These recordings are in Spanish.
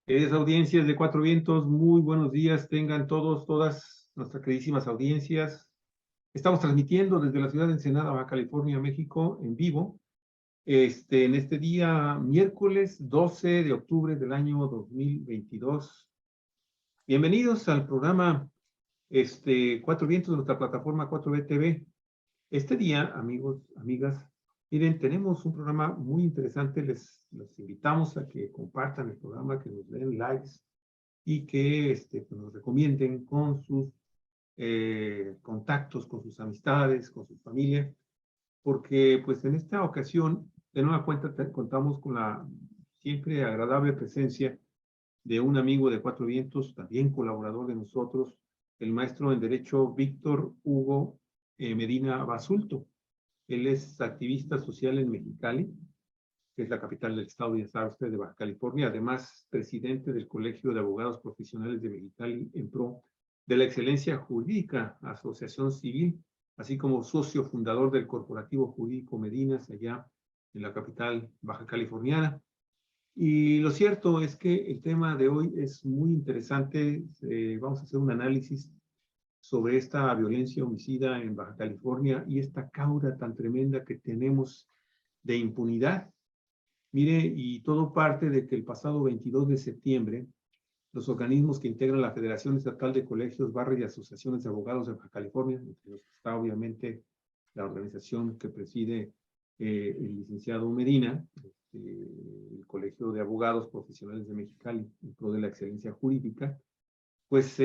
Audiencias de Cuatro Vientos, muy buenos días, tengan todos, todas nuestras queridísimas audiencias. Estamos transmitiendo desde la ciudad de Ensenada, Baja California, México, en vivo, en este día, miércoles 12 de octubre del año 2022. Bienvenidos al programa Cuatro Vientos de nuestra plataforma 4B TV. Este día, amigos, amigas, miren, tenemos un programa muy interesante. Les invitamos a que compartan el programa, que nos den likes y que pues nos recomienden con sus contactos, con sus amistades, con su familia, porque pues en esta ocasión, de nueva cuenta, contamos con la siempre agradable presencia de un amigo de Cuatro Vientos, también colaborador de nosotros, el maestro en Derecho Víctor Hugo Medina Basulto. Él es activista social en Mexicali, que es la capital del estado, ya sabe usted, de Baja California, además presidente del Colegio de Abogados Profesionales de Mexicali en pro de la excelencia jurídica, asociación civil, así como socio fundador del Corporativo Jurídico Medinas, allá en la capital baja californiana. Y lo cierto es que el tema de hoy es muy interesante. Vamos a hacer un análisis sobre esta violencia homicida en Baja California y esta cauda tan tremenda que tenemos de impunidad. Mire, y todo parte de que el pasado 22 de septiembre, los organismos que integran la Federación Estatal de Colegios, Barrios y Asociaciones de Abogados de Baja California, entre los que está obviamente la organización que preside el licenciado Medina, el Colegio de Abogados Profesionales de Mexicali, en pro de la excelencia jurídica, pues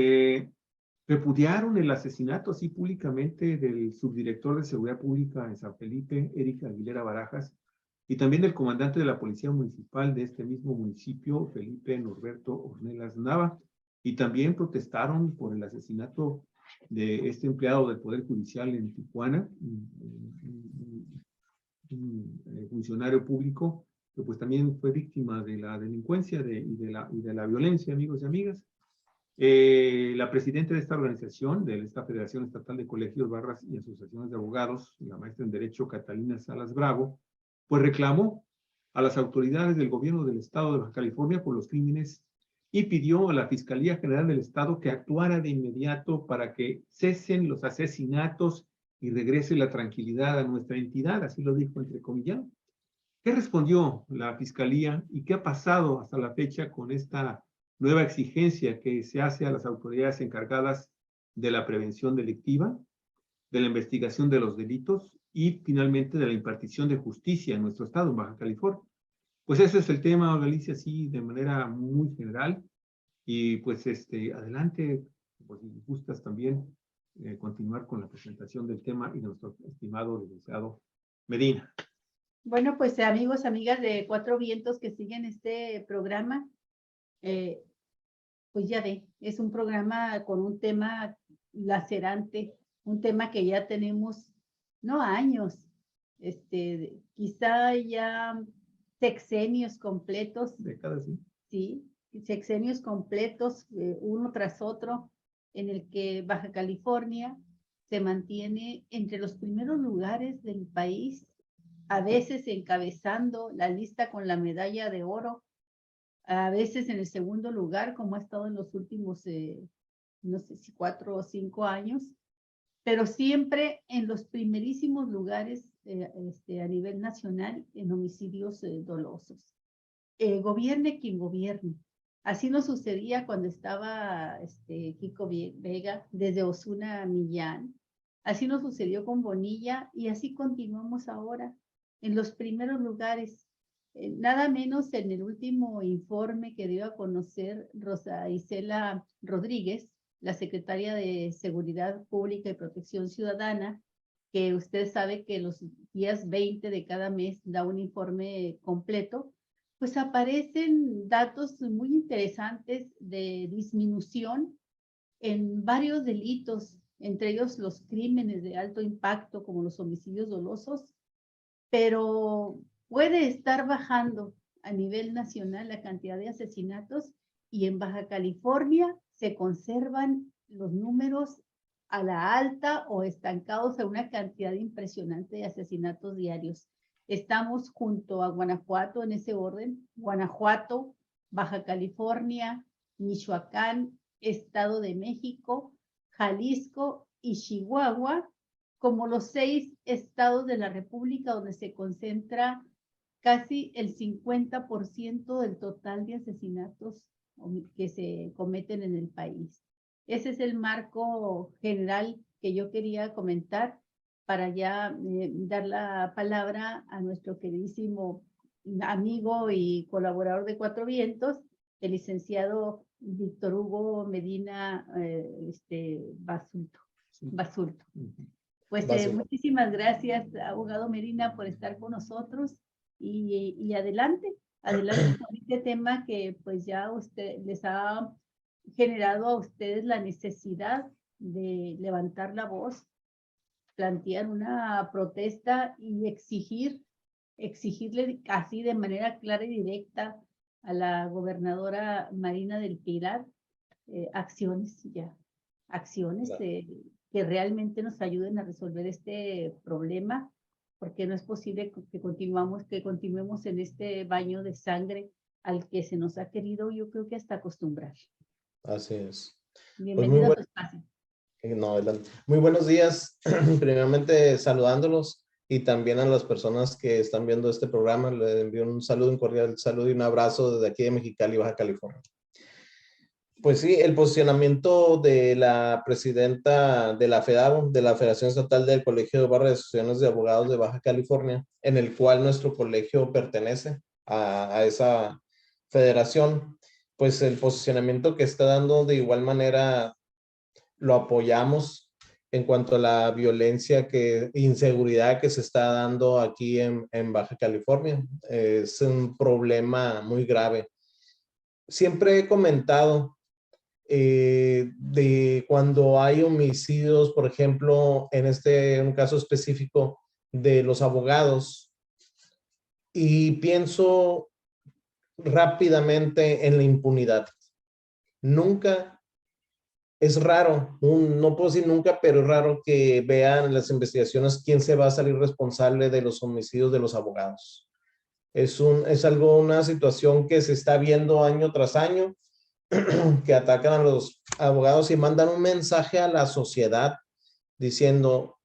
repudiaron el asesinato así públicamente del subdirector de Seguridad Pública en San Felipe, Eric Aguilera Barajas, y también del comandante de la Policía Municipal de este mismo municipio, Felipe Norberto Ornelas Nava, y también protestaron por el asesinato de este empleado del Poder Judicial en Tijuana, un funcionario público que pues también fue víctima de la delincuencia y de la violencia, amigos y amigas. La presidenta de esta organización, de esta Federación Estatal de Colegios, Barras y Asociaciones de Abogados, la maestra en Derecho Catalina Salas Bravo, pues reclamó a las autoridades del gobierno del estado de Baja California por los crímenes y pidió a la Fiscalía General del Estado que actuara de inmediato para que cesen los asesinatos y regrese la tranquilidad a nuestra entidad, así lo dijo entre comillas. ¿Qué respondió la Fiscalía y qué ha pasado hasta la fecha con esta nueva exigencia que se hace a las autoridades encargadas de la prevención delictiva, de la investigación de los delitos y finalmente de la impartición de justicia en nuestro estado, en Baja California? Pues ese es el tema, Galicia, así de manera muy general. Y pues adelante, pues si gustas también continuar con la presentación del tema y de nuestro estimado licenciado Medina. Bueno, pues amigos, amigas de Cuatro Vientos que siguen este programa, pues ya ve, es un programa con un tema lacerante, un tema que ya tenemos, no años, quizá ya sexenios completos. Décadas, sí. Sí, sexenios completos, uno tras otro, en el que Baja California se mantiene entre los primeros lugares del país, a veces encabezando la lista con la medalla de oro, a veces en el segundo lugar, como ha estado en los últimos, no sé si 4 o 5 años, pero siempre en los primerísimos lugares a nivel nacional en homicidios dolosos. Gobierne quien gobierne. Así nos sucedía cuando estaba Kiko Vega, desde Osuna a Millán. Así nos sucedió con Bonilla y así continuamos ahora en los primeros lugares. Nada menos en el último informe que dio a conocer Rosa Isela Rodríguez, la secretaria de Seguridad Pública y Protección Ciudadana, que usted sabe que los días 20 de cada mes da un informe completo, pues aparecen datos muy interesantes de disminución en varios delitos, entre ellos los crímenes de alto impacto como los homicidios dolosos, pero puede estar bajando a nivel nacional la cantidad de asesinatos y en Baja California se conservan los números a la alta o estancados a una cantidad impresionante de asesinatos diarios. Estamos junto a Guanajuato en ese orden. Guanajuato Baja California, Michoacán, Estado de México, Jalisco y Chihuahua como los 6 estados de la República donde se concentra casi el 50% del total de asesinatos que se cometen en el país. Ese es el marco general que yo quería comentar para ya dar la palabra a nuestro queridísimo amigo y colaborador de Cuatro Vientos, el licenciado Víctor Hugo Medina Basulto. Pues muchísimas gracias, abogado Medina, por estar con nosotros y adelante con este tema que pues ya usted les ha generado a ustedes la necesidad de levantar la voz, plantear una protesta y exigirle así de manera clara y directa a la gobernadora Marina del Pilar acciones que realmente nos ayuden a resolver este problema, porque no es posible que continuemos en este baño de sangre al que se nos ha querido, yo creo que hasta acostumbrar. Así es. Bienvenido a tu espacio. No, adelante. Muy buenos días. Primeramente saludándolos y también a las personas que están viendo este programa. Les envío un saludo, un cordial saludo y un abrazo desde aquí de Mexicali, Baja California. Pues sí, el posicionamiento de la presidenta de la FEDABO, de la Federación Estatal del Colegio de Barras de Asociaciones de Abogados de Baja California, en el cual nuestro colegio pertenece a esa federación, pues el posicionamiento que está dando de igual manera lo apoyamos en cuanto a la violencia, inseguridad que se está dando aquí en Baja California. Es un problema muy grave. Siempre he comentado de cuando hay homicidios, por ejemplo, un caso específico de los abogados, y pienso rápidamente en la impunidad. Nunca, es raro, no puedo decir nunca, pero es raro que vean en las investigaciones quién se va a salir responsable de los homicidios de los abogados. Es una situación que se está viendo año tras año, que atacan a los abogados y mandan un mensaje a la sociedad diciendo,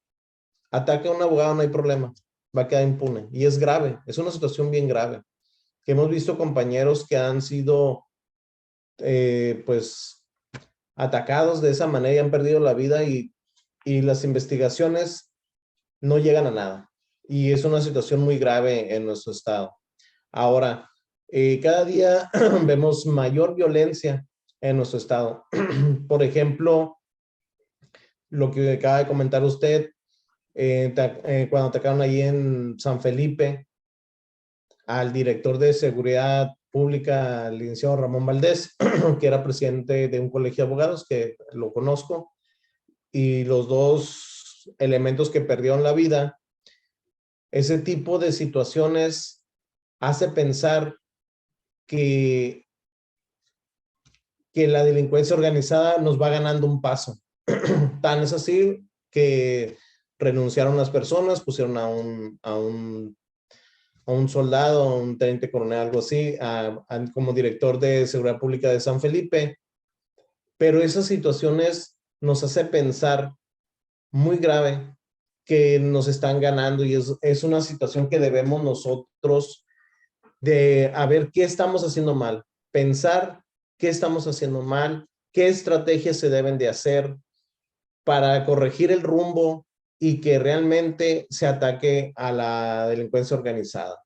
ataque a un abogado, no hay problema, va a quedar impune. Y es grave, es una situación bien grave, que hemos visto compañeros que han sido pues atacados de esa manera y han perdido la vida, y las investigaciones no llegan a nada. Y es una situación muy grave en nuestro estado. Ahora, cada día vemos mayor violencia en nuestro estado. Por ejemplo, lo que acaba de comentar usted, cuando atacaron ahí en San Felipe al director de seguridad pública, el licenciado Ramón Valdés, que era presidente de un colegio de abogados, que lo conozco, y los 2 elementos que perdieron la vida. Ese tipo de situaciones hace pensar que la delincuencia organizada nos va ganando un paso. Tan es así que renunciaron las personas, pusieron a un soldado, a un teniente coronel, algo así, como director de seguridad pública de San Felipe. Pero esas situaciones nos hace pensar muy grave que nos están ganando, y es una situación que debemos nosotros a ver qué estamos haciendo mal, pensar qué estamos haciendo mal, qué estrategias se deben de hacer para corregir el rumbo y que realmente se ataque a la delincuencia organizada.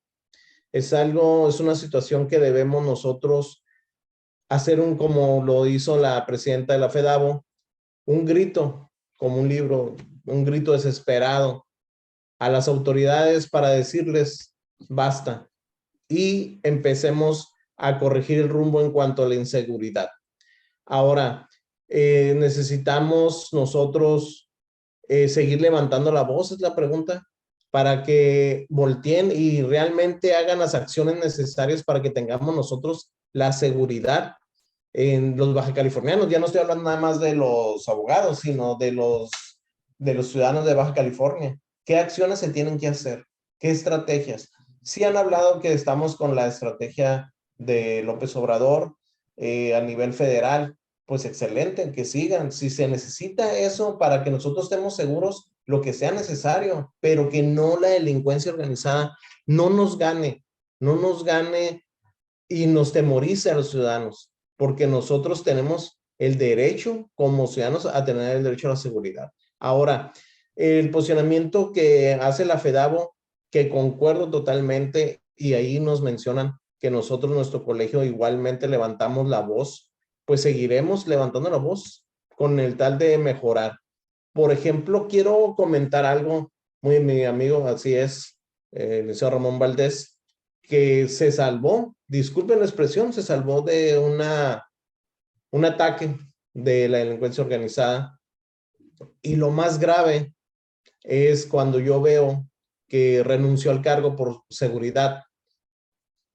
Es una situación que debemos nosotros hacer como lo hizo la presidenta de la FEDABO, un grito, como un libro, un grito desesperado a las autoridades para decirles basta y empecemos a corregir el rumbo en cuanto a la inseguridad. Ahora, necesitamos nosotros seguir levantando la voz, es la pregunta, para que volteen y realmente hagan las acciones necesarias para que tengamos nosotros la seguridad en los baja californianos. Ya no estoy hablando nada más de los abogados, sino de los ciudadanos de Baja California. ¿Qué acciones se tienen que hacer? ¿Qué estrategias? Sí han hablado que estamos con la estrategia de López Obrador a nivel federal, pues excelente, que sigan. Si se necesita eso para que nosotros estemos seguros, lo que sea necesario, pero que no la delincuencia organizada no nos gane y nos temorice a los ciudadanos, porque nosotros tenemos el derecho como ciudadanos a tener el derecho a la seguridad. Ahora, el posicionamiento que hace la FEDAVO, que concuerdo totalmente, y ahí nos mencionan que nosotros, nuestro colegio, igualmente levantamos la voz, pues seguiremos levantando la voz con el tal de mejorar. Por ejemplo, quiero comentar algo, muy mi amigo, así es, el señor Ramón Valdés, que se salvó, disculpen la expresión, se salvó de un ataque de la delincuencia organizada. Y lo más grave es cuando yo veo que renunció al cargo por seguridad.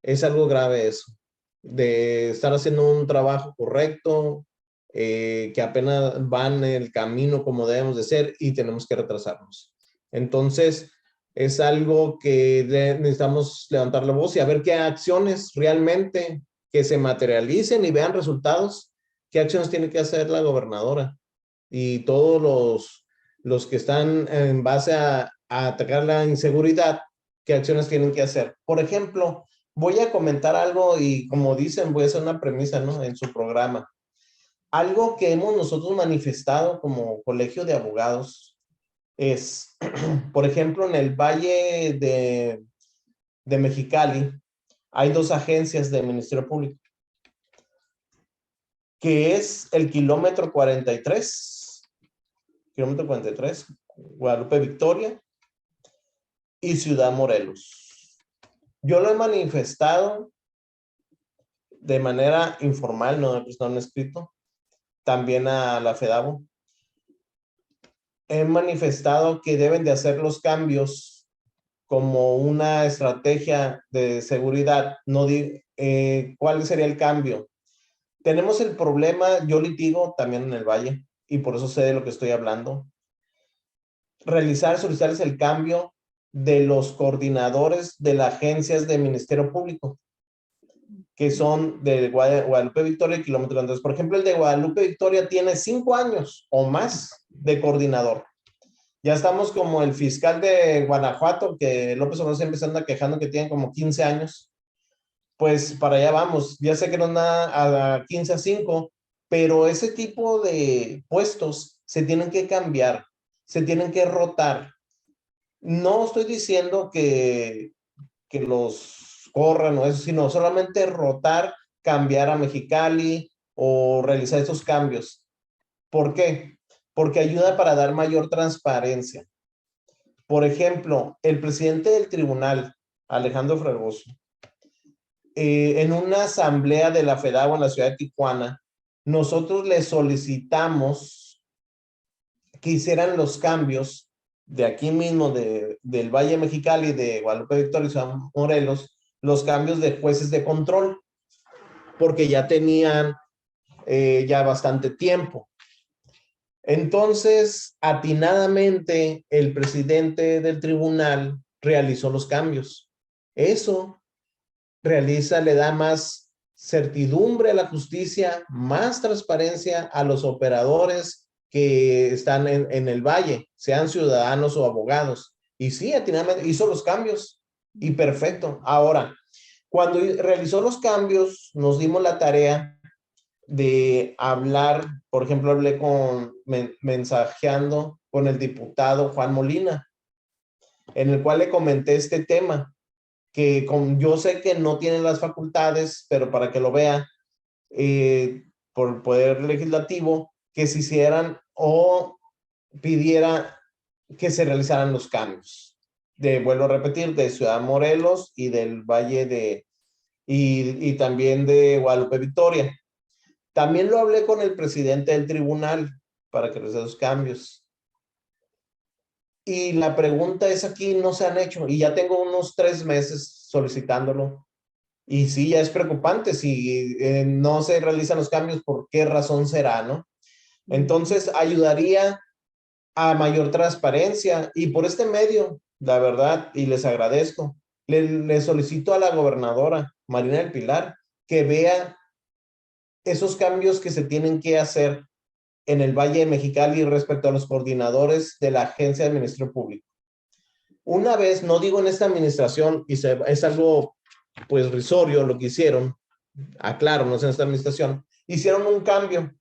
Es algo grave eso, de estar haciendo un trabajo correcto, que apenas van el camino como debemos de ser y tenemos que retrasarnos. Entonces, es algo que necesitamos levantar la voz y a ver qué acciones realmente que se materialicen y vean resultados, qué acciones tiene que hacer la gobernadora y todos los que están en base a atacar la inseguridad, qué acciones tienen que hacer. Por ejemplo, voy a comentar algo y como dicen, voy a hacer una premisa, ¿no? En su programa. Algo que hemos nosotros manifestado como colegio de abogados es, por ejemplo, en el Valle de Mexicali, hay 2 agencias del Ministerio Público, que es el kilómetro 43, Guadalupe Victoria y Ciudad Morelos. Yo lo he manifestado de manera informal, no he prestado un escrito, también a la FEDAVO. He manifestado que deben de hacer los cambios como una estrategia de seguridad. No ¿cuál sería el cambio? Tenemos el problema, yo litigo también en el Valle, y por eso sé de lo que estoy hablando. Solicitarles el cambio de los coordinadores de las agencias del Ministerio Público, que son de Guadalupe Victoria y kilómetro. Entonces, por ejemplo, el de Guadalupe Victoria tiene 5 años o más de coordinador. Ya estamos como el fiscal de Guanajuato, que López Obrador siempre se anda quejando que tiene como 15 años. Pues para allá vamos. Ya sé que no anda a 15 a 5, pero ese tipo de puestos se tienen que cambiar, se tienen que rotar. No estoy diciendo que los corran o eso, sino solamente rotar, cambiar a Mexicali o realizar esos cambios. ¿Por qué? Porque ayuda para dar mayor transparencia. Por ejemplo, el presidente del tribunal, Alejandro Fregoso, en una asamblea de la FEDAVO en la ciudad de Tijuana, nosotros le solicitamos que hicieran los cambios de aquí mismo, del Valle Mexicali, de Guadalupe Victoria y Ciudad Morelos, los cambios de jueces de control, porque ya tenían ya bastante tiempo. Entonces, atinadamente, el presidente del tribunal realizó los cambios. Eso le da más certidumbre a la justicia, más transparencia a los operadores que están en el valle, sean ciudadanos o abogados. Y sí, atinadamente hizo los cambios y perfecto. Ahora, cuando realizó los cambios, nos dimos la tarea de hablar, por ejemplo, hablé mensajeando con el diputado Juan Molina, en el cual le comenté este tema, que yo sé que no tiene las facultades, pero para que lo vea, por el Poder Legislativo, que se hicieran o pidiera que se realizaran los cambios. Vuelvo a repetir, de Ciudad Morelos y del Valle y también de Guadalupe Victoria. También lo hablé con el presidente del tribunal para que les dé los cambios. Y la pregunta es aquí, no se han hecho. Y ya tengo unos 3 meses solicitándolo. Y sí, ya es preocupante. Si no se realizan los cambios, ¿por qué razón será, no? Entonces, ayudaría a mayor transparencia. Y por este medio, la verdad, y les agradezco, le solicito a la gobernadora, Marina del Pilar, que vea esos cambios que se tienen que hacer en el Valle de Mexicali respecto a los coordinadores de la Agencia de Ministerio Público. Una vez, no digo en esta administración, y es algo pues risorio lo que hicieron, aclaro, no es en esta administración, hicieron un cambio.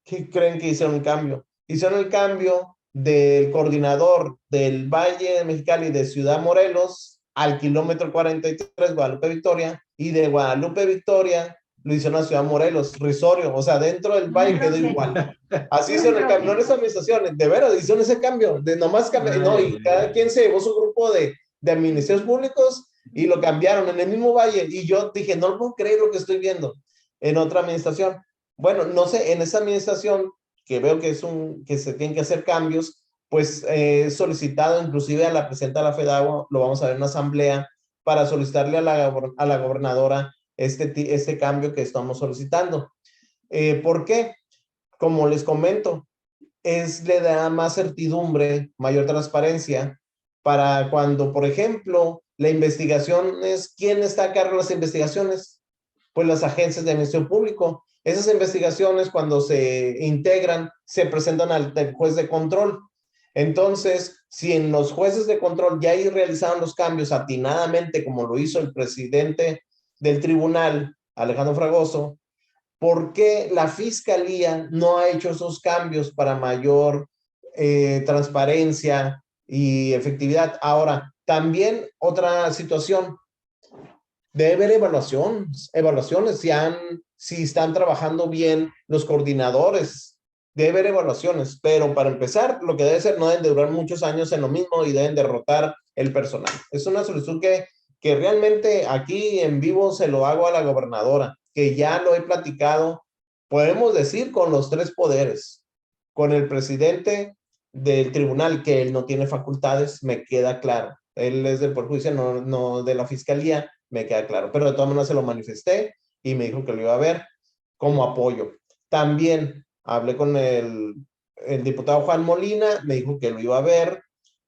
¿Qué creen que hicieron un cambio? Hicieron el cambio del coordinador del Valle de Mexicali de Ciudad Morelos al kilómetro 43 Guadalupe Victoria, y de Guadalupe Victoria lo hicieron a Ciudad Morelos, risorio, o sea, dentro del valle quedó igual. Así hicieron el cambio, no en esa administración, de veras, hicieron ese cambio, de nomás no, y cada quien se llevó su grupo de ministerios públicos y lo cambiaron en el mismo valle, y yo dije, no puedo creer lo que estoy viendo en otra administración. Bueno, no sé, en esa administración, que veo que que se tienen que hacer cambios, pues solicitado inclusive a la presidenta de la FEDAGO, lo vamos a ver en una asamblea, para solicitarle a la gobernadora este cambio que estamos solicitando. ¿Por qué? Como les comento, le da más certidumbre, mayor transparencia, para cuando, por ejemplo, la investigación es, ¿quién está a cargo de las investigaciones? Pues las agencias de ministerio público. Esas investigaciones, cuando se integran, se presentan al juez de control. Entonces, si en los jueces de control ya realizaron los cambios atinadamente, como lo hizo el presidente del tribunal, Alejandro Fragoso, ¿por qué la fiscalía no ha hecho esos cambios para mayor transparencia y efectividad? Ahora, también otra situación, debe haber evaluaciones si están trabajando bien los coordinadores. Debe haber evaluaciones, pero para empezar, lo que debe ser, no deben de durar muchos años en lo mismo y deben de rotar el personal. Es una solicitud que realmente aquí en vivo se lo hago a la gobernadora, que ya lo he platicado, podemos decir, con los tres poderes, con el presidente del tribunal, que él no tiene facultades, me queda claro. Él es del Poder Judicial, no de la Fiscalía, me queda claro. Pero de todas maneras se lo manifesté y me dijo que lo iba a ver como apoyo. También hablé con el diputado Juan Molina, me dijo que lo iba a ver,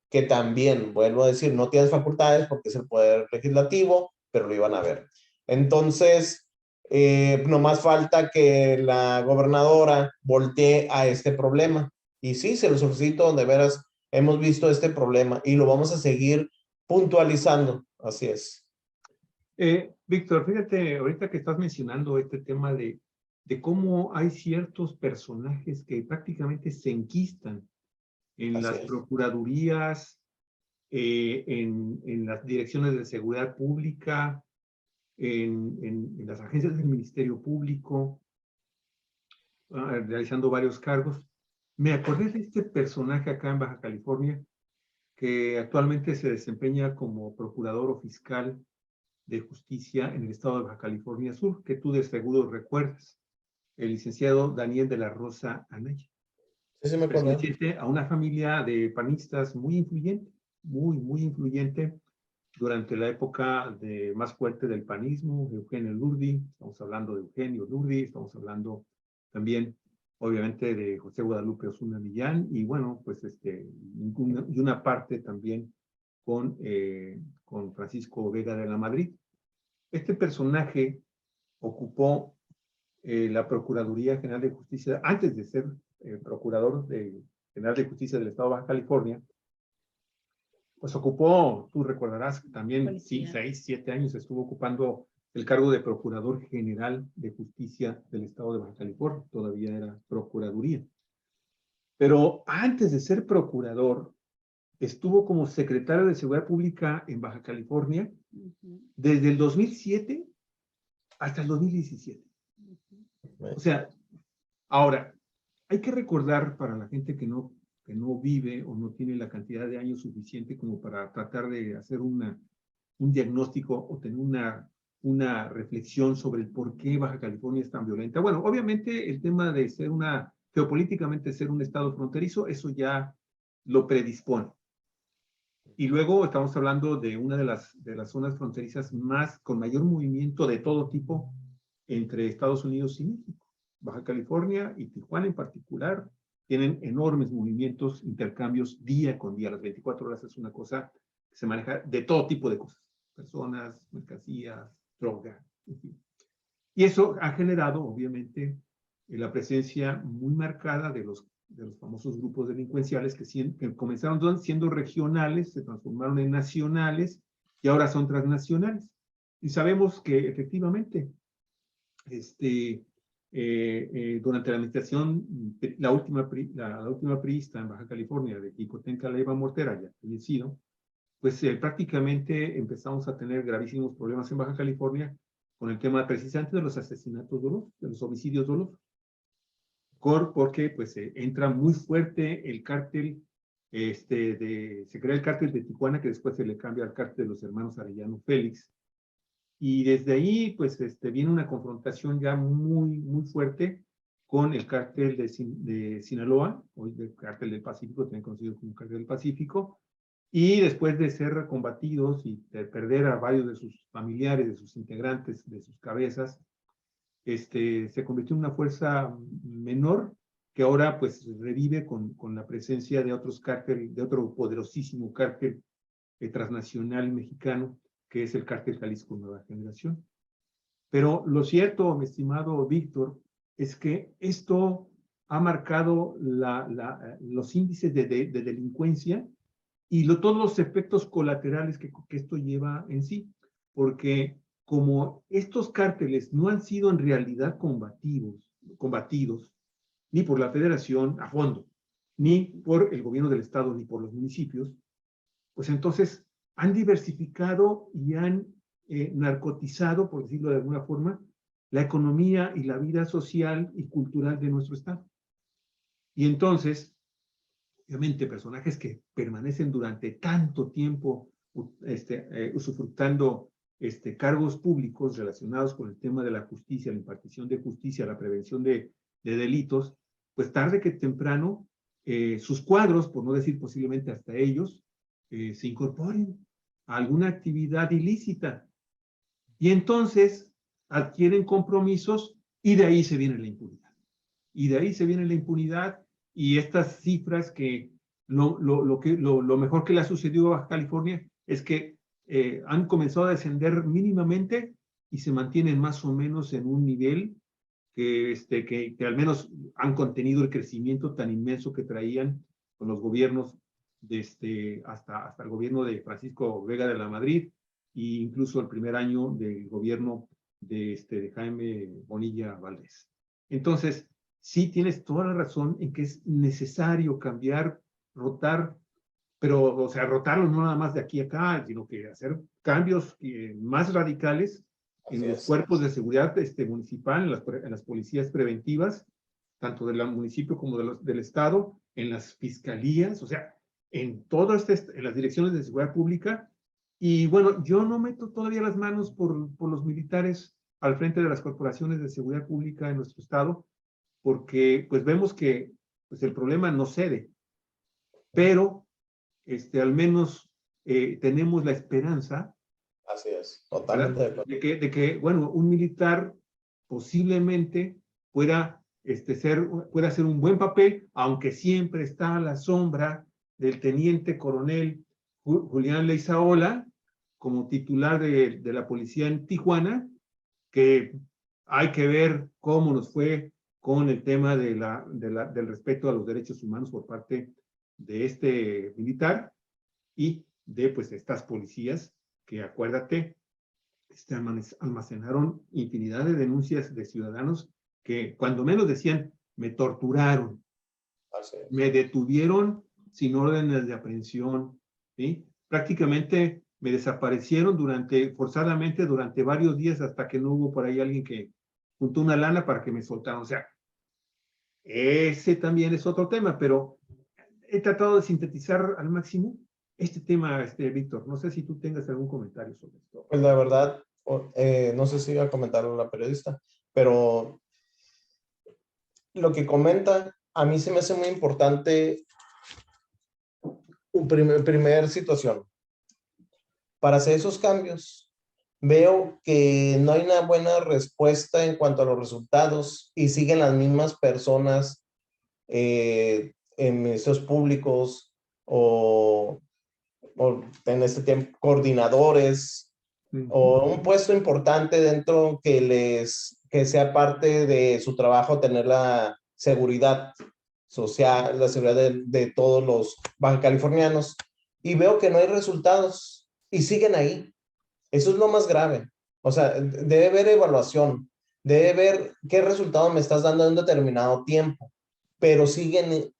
que también, vuelvo a decir, no tienes facultades porque es el poder legislativo, pero lo iban a ver. Entonces, no más falta que la gobernadora voltee a este problema. Y sí, se lo solicito, de veras, hemos visto este problema y lo vamos a seguir puntualizando. Así es. Víctor, fíjate, ahorita que estás mencionando este tema de cómo hay ciertos personajes que prácticamente se enquistan en Así las es. procuradurías, en las direcciones de seguridad pública, en las agencias del Ministerio Público, realizando varios cargos. Me acordé de este personaje acá en Baja California, que actualmente se desempeña como procurador o fiscal de justicia en el estado de Baja California Sur, que tú de seguro recuerdas, el licenciado Daniel de la Rosa Anaya. Sí, me acuerdo. Perteneciente a una familia de panistas muy influyente, muy influyente durante la época más fuerte del panismo, Eugenio Lurdi, estamos hablando de Eugenio Lurdi, estamos hablando también, obviamente, de José Guadalupe Osuna Millán, y bueno, pues y una parte también con Francisco Vega de la Madrid. Este personaje ocupó la Procuraduría General de Justicia, antes de ser Procurador General de Justicia del Estado de Baja California, pues ocupó, tú recordarás, también 6, 7 años estuvo ocupando el cargo de Procurador General de Justicia del Estado de Baja California, todavía era Procuraduría. Pero antes de ser procurador, estuvo como secretario de Seguridad Pública en Baja California desde el 2007 hasta el 2017. O sea, ahora, hay que recordar para la gente que no vive o no tiene la cantidad de años suficiente como para tratar de hacer un diagnóstico o tener una reflexión sobre el por qué Baja California es tan violenta. Bueno, obviamente el tema de geopolíticamente ser un estado fronterizo, eso ya lo predispone. Y luego estamos hablando de una de las zonas fronterizas con mayor movimiento de todo tipo entre Estados Unidos y México. Baja California y Tijuana en particular tienen enormes movimientos, intercambios día con día. Las 24 horas es una cosa que se maneja de todo tipo de cosas. Personas, mercancías, droga, en fin. Y eso ha generado, obviamente, la presencia muy marcada de los famosos grupos delincuenciales que comenzaron siendo regionales, se transformaron en nacionales y ahora son transnacionales. Y sabemos que efectivamente, durante la administración, la última priista en Baja California, de Quicotenca Leiva Mortera, ya fallecido, pues prácticamente empezamos a tener gravísimos problemas en Baja California con el tema precisamente de los asesinatos dolosos, de los homicidios dolosos. Porque pues entra muy fuerte el cártel, se crea el cártel de Tijuana, que después se le cambia al cártel de los hermanos Arellano Félix. Y desde ahí, pues, viene una confrontación ya muy fuerte con el cártel de Sinaloa, hoy el cártel del Pacífico, también conocido como cártel del Pacífico, y después de ser combatidos y de perder a varios de sus familiares, de sus integrantes, de sus cabezas, se convirtió en una fuerza menor que ahora pues revive con la presencia de otros cárteles, de otro poderosísimo cártel transnacional mexicano, que es el cártel Jalisco Nueva Generación. Pero lo cierto, mi estimado Víctor, es que esto ha marcado los índices de delincuencia y todos los efectos colaterales que esto lleva en sí, porque como estos cárteles no han sido en realidad combatidos ni por la federación a fondo, ni por el gobierno del estado, ni por los municipios, pues entonces han diversificado y han narcotizado, por decirlo de alguna forma, la economía y la vida social y cultural de nuestro estado. Y entonces, obviamente, personajes que permanecen durante tanto tiempo usufructando cargos públicos relacionados con el tema de la justicia, la impartición de justicia, la prevención de delitos, pues tarde que temprano sus cuadros, por no decir posiblemente hasta ellos, se incorporen a alguna actividad ilícita. Y entonces adquieren compromisos y de ahí se viene la impunidad. Y de ahí se viene la impunidad y estas cifras que lo mejor que le ha sucedido a Baja California es que han comenzado a descender mínimamente y se mantienen más o menos en un nivel que al menos han contenido el crecimiento tan inmenso que traían con los gobiernos hasta el gobierno de Francisco Vega de la Madrid e incluso el primer año del gobierno de Jaime Bonilla Valdés. Entonces, sí tienes toda la razón en que es necesario cambiar, rotar, pero, o sea, rotarlo no nada más de aquí a acá, sino que hacer cambios más radicales en los cuerpos de seguridad municipal, en las policías preventivas, tanto del municipio como del estado, en las fiscalías, o sea, en en las direcciones de seguridad pública. Y bueno, yo no meto todavía las manos por los militares al frente de las corporaciones de seguridad pública en nuestro estado, porque pues vemos que pues, el problema no cede, pero al menos tenemos la esperanza. Así es, totalmente. De que, bueno, un militar posiblemente pueda hacer un buen papel, aunque siempre está a la sombra del teniente coronel Julián Leizaola, como titular de la policía en Tijuana, que hay que ver cómo nos fue con el tema del respeto a los derechos humanos por parte de este militar y de pues estas policías que, acuérdate, almacenaron infinidad de denuncias de ciudadanos que cuando menos decían, me torturaron, me detuvieron sin órdenes de aprehensión, ¿sí? Prácticamente me desaparecieron forzadamente durante varios días hasta que no hubo por ahí alguien que juntó una lana para que me soltaran. O sea, ese también es otro tema, pero he tratado de sintetizar al máximo este tema, Víctor. No sé si tú tengas algún comentario sobre esto. Pues la verdad, no sé si iba a comentarlo la periodista, pero lo que comenta, a mí se me hace muy importante primer situación. Para hacer esos cambios, veo que no hay una buena respuesta en cuanto a los resultados y siguen las mismas personas en ministerios públicos o en este tiempo coordinadores o un puesto importante dentro que que sea parte de su trabajo tener la seguridad social, la seguridad de todos los bajacalifornianos, y veo que no hay resultados y siguen ahí. Eso es lo más grave. O sea, debe haber evaluación, debe ver qué resultado me estás dando en un determinado tiempo, pero siguen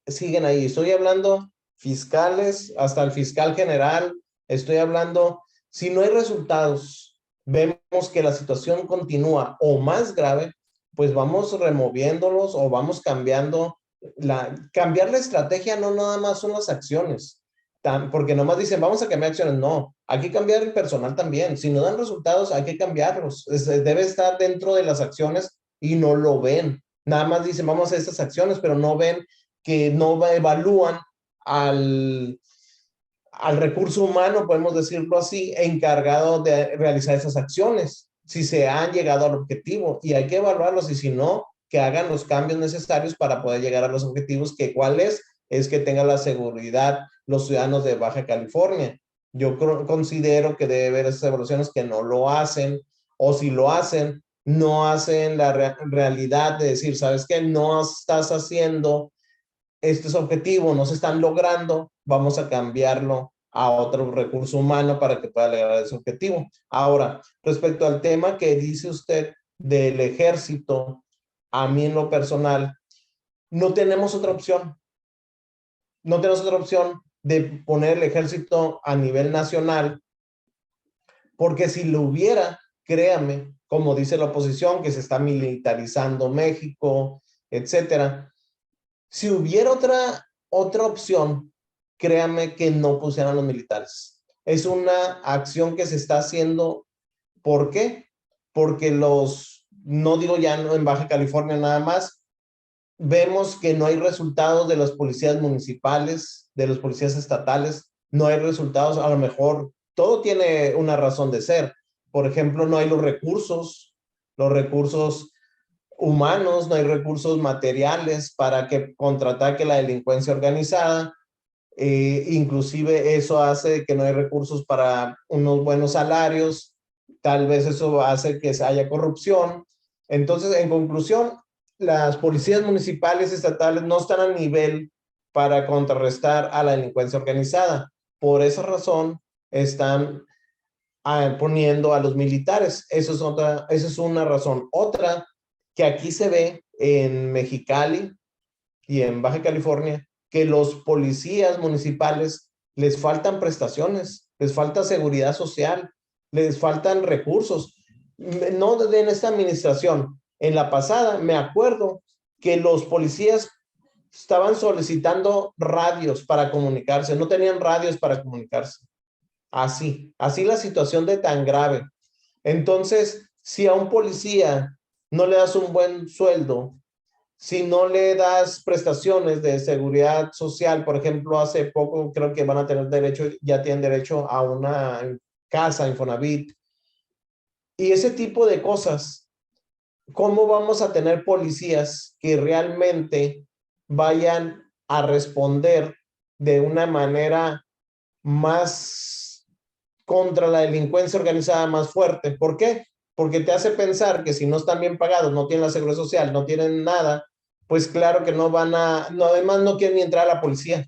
ahí. Estoy hablando fiscales, hasta el fiscal general, estoy hablando, si no hay resultados, vemos que la situación continúa o más grave, pues vamos removiéndolos o vamos cambiando. Cambiar la estrategia no nada más son las acciones, porque nomás dicen, vamos a cambiar acciones. No, hay que cambiar el personal también. Si no dan resultados, hay que cambiarlos. Debe estar dentro de las acciones y no lo ven. Nada más dicen, vamos a hacer estas acciones, pero no ven que no evalúan al recurso humano, podemos decirlo así, encargado de realizar esas acciones, si se han llegado al objetivo, y hay que evaluarlos, y si no, que hagan los cambios necesarios para poder llegar a los objetivos, que cuál es que tengan la seguridad los ciudadanos de Baja California. Yo considero que debe haber esas evaluaciones que no lo hacen, o si lo hacen, no hacen la realidad de decir, ¿sabes qué? No estás haciendo estos objetivos, no se están logrando, vamos a cambiarlo a otro recurso humano para que pueda lograr ese objetivo. Ahora, respecto al tema que dice usted del ejército, a mí en lo personal, no tenemos otra opción. No tenemos otra opción de poner el ejército a nivel nacional, porque si lo hubiera, créame, como dice la oposición, que se está militarizando México, etcétera. Si hubiera otra opción, créame que no pusieran los militares. Es una acción que se está haciendo. ¿Por qué? Porque no digo ya no en Baja California nada más, vemos que no hay resultados de las policías municipales, de los policías estatales, no hay resultados. A lo mejor todo tiene una razón de ser. Por ejemplo, no hay los recursos humanos, no hay recursos materiales para que contraataque la delincuencia organizada. Inclusive eso hace que no hay recursos para unos buenos salarios. Tal vez eso hace que haya corrupción. Entonces, en conclusión, las policías municipales y estatales no están al nivel para contrarrestar a la delincuencia organizada. Por esa razón, están poniendo a los militares. Esa es una razón. Otra que aquí se ve en Mexicali y en Baja California, que los policías municipales les faltan prestaciones, les falta seguridad social, les faltan recursos. No en esta administración, en la pasada, me acuerdo que los policías estaban solicitando radios para comunicarse, no tenían radios para comunicarse. Así la situación de tan grave. Entonces, si a un policía no le das un buen sueldo, si no le das prestaciones de seguridad social, por ejemplo, hace poco creo que van a tener derecho, ya tienen derecho a una casa, Infonavit, y ese tipo de cosas, ¿cómo vamos a tener policías que realmente vayan a responder de una manera más contra la delincuencia organizada más fuerte? ¿Por qué? Porque te hace pensar que si no están bien pagados, no tienen la seguridad social, no tienen nada, pues claro que además no quieren ni entrar a la policía.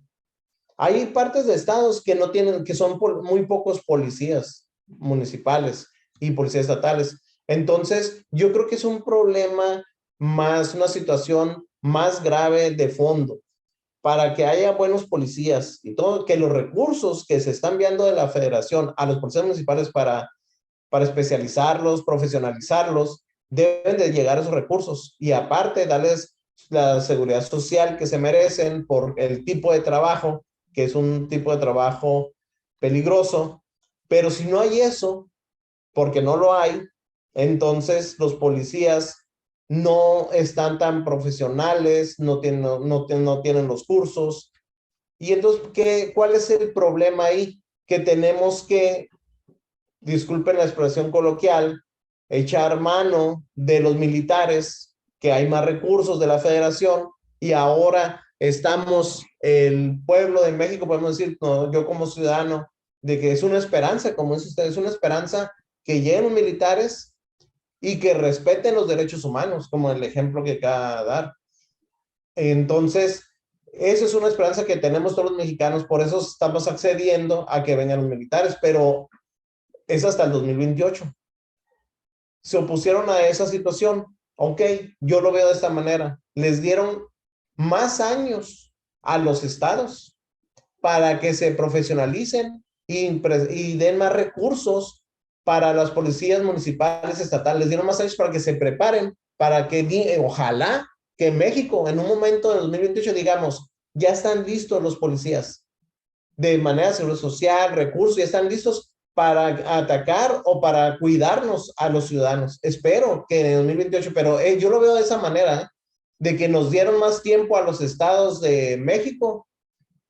Hay partes de estados que no tienen, que son muy pocos policías municipales y policías estatales. Entonces, yo creo que es un problema más, una situación más grave de fondo, para que haya buenos policías y todo, que los recursos que se están enviando de la federación a los policías municipales para especializarlos, profesionalizarlos, deben de llegar a esos recursos, y aparte darles la seguridad social que se merecen por el tipo de trabajo, que es un tipo de trabajo peligroso. Pero si no hay eso, porque no lo hay, entonces los policías no están tan profesionales, no tienen los cursos. Y entonces, ¿cuál es el problema ahí? Que tenemos que, disculpen la expresión coloquial, echar mano de los militares, que hay más recursos de la federación, y ahora estamos, el pueblo de México, podemos decir, no, yo como ciudadano, de que es una esperanza, como dice usted, es una esperanza que lleguen los militares y que respeten los derechos humanos, como el ejemplo que acaba de dar. Entonces, esa es una esperanza que tenemos todos los mexicanos, por eso estamos accediendo a que vengan los militares, pero es hasta el 2028. Se opusieron a esa situación. Ok, yo lo veo de esta manera. Les dieron más años a los estados para que se profesionalicen y den más recursos para las policías municipales, estatales. Les dieron más años para que se preparen, para que ojalá que México en un momento de 2028 digamos, ya están listos los policías de manera de seguridad social, recursos, ya están listos para atacar o para cuidarnos a los ciudadanos. Espero que en el 2028, pero yo lo veo de esa manera, de que nos dieron más tiempo a los estados de México,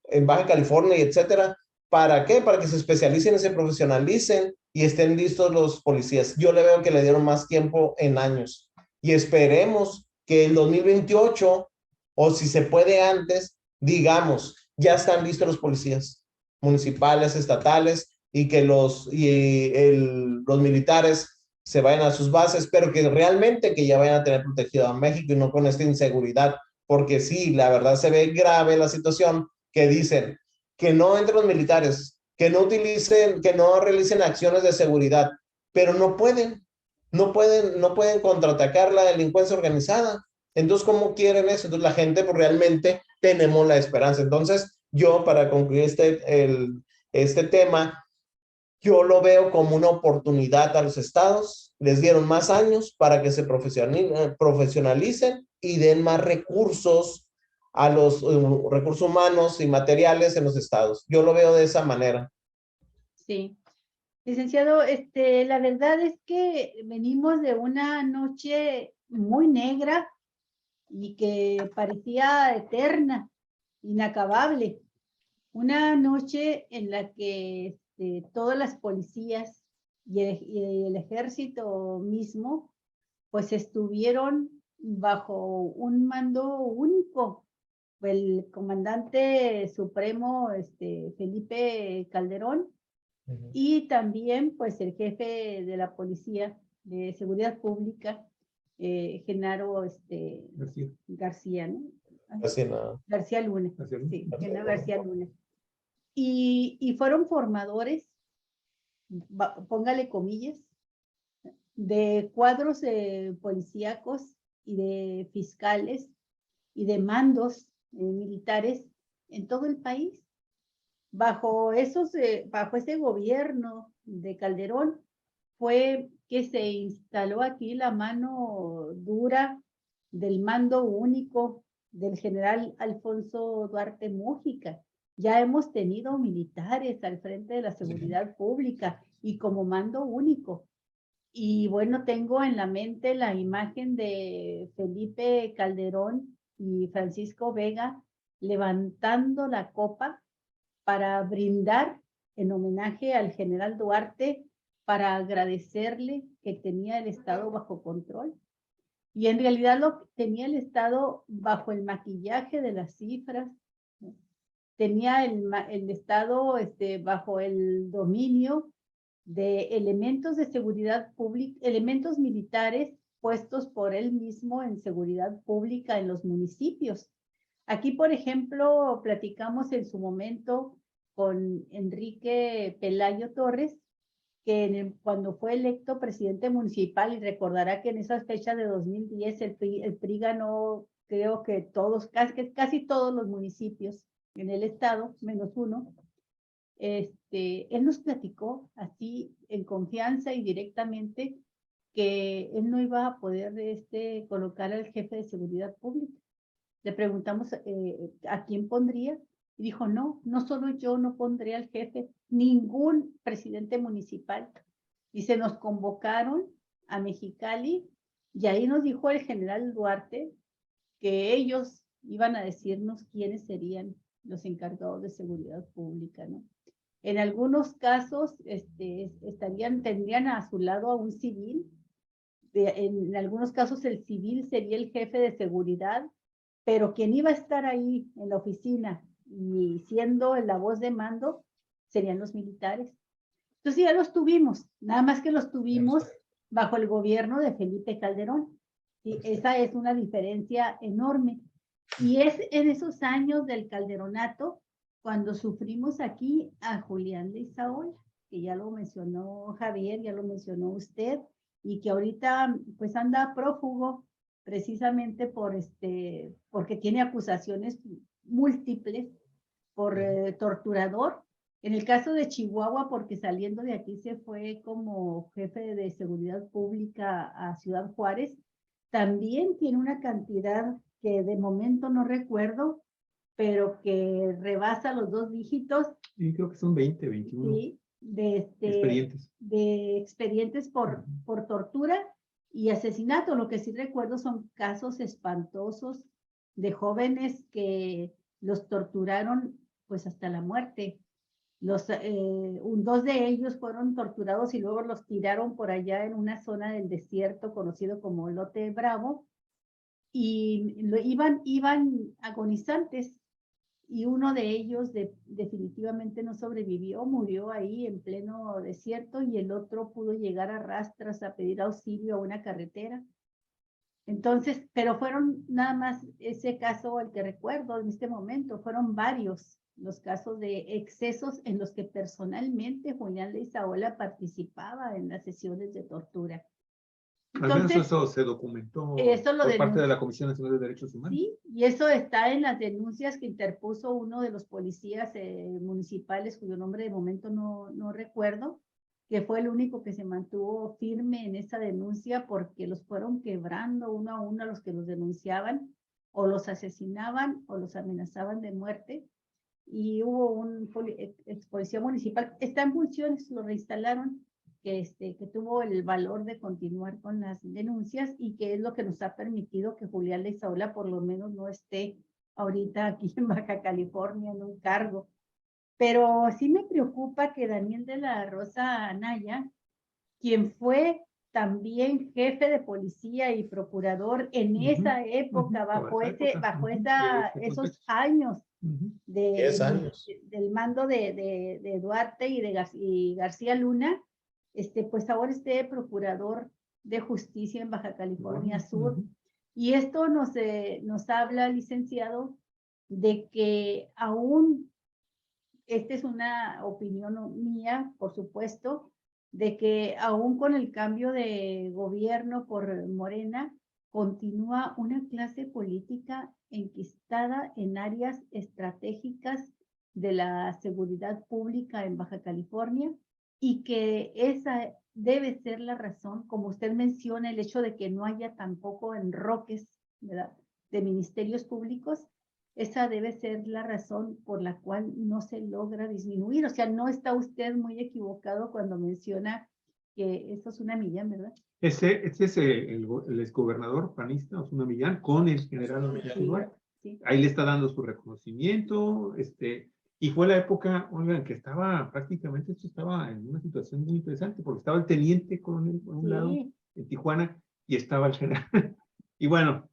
en Baja California y etcétera. ¿Para qué? Para que se especialicen, se profesionalicen y estén listos los policías. Yo le veo que le dieron más tiempo en años y esperemos que el 2028 o si se puede antes, digamos, ya están listos los policías municipales, estatales y que los militares se vayan a sus bases, pero que realmente que ya vayan a tener protegido a México y no con esta inseguridad, porque sí, la verdad se ve grave la situación que dicen que no entren los militares, que no utilicen, que no realicen acciones de seguridad, pero no pueden contraatacar la delincuencia organizada. Entonces, ¿cómo quieren eso? Entonces, la gente pues, realmente tenemos la esperanza. Entonces, yo para concluir este tema, yo lo veo como una oportunidad a los estados. Les dieron más años para que se profesionalicen y den más recursos a los recursos humanos y materiales en los estados. Yo lo veo de esa manera. Sí. Licenciado, la verdad es que venimos de una noche muy negra y que parecía eterna, inacabable. Una noche en la que todas las policías y el ejército mismo, pues estuvieron bajo un mando único. El comandante supremo, Felipe Calderón, y también, pues, el jefe de la Policía de Seguridad Pública, Genaro García, ¿no? García Luna. Sí, Genaro García Luna. Y fueron formadores, póngale comillas, de cuadros policíacos y de fiscales y de mandos militares en todo el país. Bajo ese gobierno de Calderón fue que se instaló aquí la mano dura del mando único del general Alfonso Duarte Múgica. Ya hemos tenido militares al frente de la seguridad pública y como mando único. Y bueno, tengo en la mente la imagen de Felipe Calderón y Francisco Vega levantando la copa para brindar en homenaje al general Duarte, para agradecerle que tenía el Estado bajo control. Y en realidad lo tenía el Estado bajo el maquillaje de las cifras, ¿no? Tenía el Estado bajo el dominio de elementos de seguridad pública, elementos militares puestos por él mismo en seguridad pública en los municipios. Aquí, por ejemplo, platicamos en su momento con Enrique Pelayo Torres, que cuando fue electo presidente municipal, y recordará que en esas fechas de 2010 el PRI ganó, creo que casi todos los municipios en el estado, menos uno. Él nos platicó así en confianza y directamente que él no iba a poder colocar al jefe de seguridad pública. Le preguntamos a quién pondría y dijo, no solo yo no pondré al jefe, ningún presidente municipal. Y se nos convocaron a Mexicali y ahí nos dijo el general Duarte que ellos iban a decirnos quiénes serían los encargados de seguridad pública, ¿no? En algunos casos tendrían a su lado a un civil. En algunos casos el civil sería el jefe de seguridad, pero quien iba a estar ahí en la oficina y siendo la voz de mando serían los militares. Entonces ya los tuvimos, nada más que los tuvimos bajo el gobierno de Felipe Calderón. ¿Sí? Esa es una diferencia enorme. Y es en esos años del calderonato cuando sufrimos aquí a Julián de Isaola, que ya lo mencionó Javier, ya lo mencionó usted, y que ahorita pues anda prófugo precisamente porque tiene acusaciones múltiples por torturador. En el caso de Chihuahua, porque saliendo de aquí se fue como jefe de seguridad pública a Ciudad Juárez, también tiene una cantidad que de momento no recuerdo, pero que rebasa los 2 dígitos. Y creo que son 20, 21 Sí, expedientes. de expedientes por tortura y asesinato. Lo que sí recuerdo son casos espantosos de jóvenes que los torturaron pues hasta la muerte. 2 de ellos fueron torturados y luego los tiraron por allá en una zona del desierto conocido como Lote Bravo y iban agonizantes y uno de ellos definitivamente no sobrevivió, murió ahí en pleno desierto y el otro pudo llegar a rastras a pedir auxilio a una carretera. Entonces, pero fueron nada más ese caso el que recuerdo en este momento, fueron varios los casos de excesos en los que personalmente Julián de Isaola participaba en las sesiones de tortura. Al menos eso se documentó por parte de la Comisión Nacional de Derechos Humanos. Sí, y eso está en las denuncias que interpuso uno de los policías municipales, cuyo nombre de momento no recuerdo, que fue el único que se mantuvo firme en esa denuncia porque los fueron quebrando uno a uno a los que los denunciaban, o los asesinaban o los amenazaban de muerte. Y hubo un ex policía municipal, está en funciones, lo reinstalaron, que tuvo el valor de continuar con las denuncias y que es lo que nos ha permitido que Julián de Isaola por lo menos no esté ahorita aquí en Baja California en un cargo. Pero sí me preocupa que Daniel de la Rosa Anaya, quien fue también jefe de policía y procurador en esa época, bajo esos años, del mando de Duarte y de García Luna, pues ahora procurador de justicia en Baja California Sur. Y esto nos habla, licenciado, de que aún, esta es una opinión mía, por supuesto, de que aún con el cambio de gobierno por Morena, continúa una clase política enquistada en áreas estratégicas de la seguridad pública en Baja California y que esa debe ser la razón, como usted menciona, el hecho de que no haya tampoco enroques, ¿verdad?, de ministerios públicos. Esa debe ser la razón por la cual no se logra disminuir. O sea, no está usted muy equivocado cuando menciona que esto es una Millán, ¿verdad? Este es el exgobernador panista, Osuna Millán, con el general Alonso Duarte. Sí. Ahí le está dando su reconocimiento, y fue la época, oigan, que estaba prácticamente, esto estaba en una situación muy interesante, porque estaba el teniente coronel por un lado, en Tijuana, y estaba el general. Y bueno,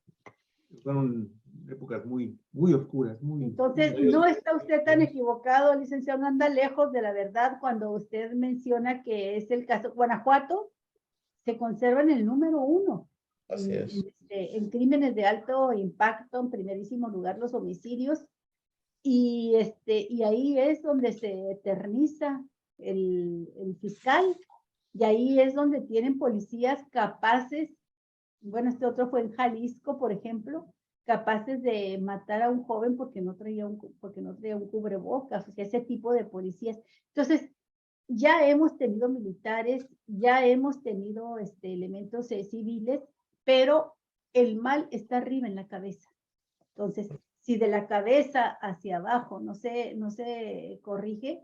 fueron épocas muy oscuras. Entonces, no está usted tan equivocado, licenciado, no anda lejos de la verdad cuando usted menciona que es el caso. Guanajuato se conserva en el número 1. Así es. En crímenes de alto impacto, en primerísimo lugar los homicidios, y ahí es donde se eterniza el fiscal, y ahí es donde tienen policías capaces, bueno, otro fue en Jalisco, por ejemplo, capaces de matar a un joven porque no traía un cubrebocas, o sea, ese tipo de policías. Entonces, ya hemos tenido militares, ya hemos tenido elementos civiles, pero el mal está arriba en la cabeza. Entonces, si de la cabeza hacia abajo no se corrige,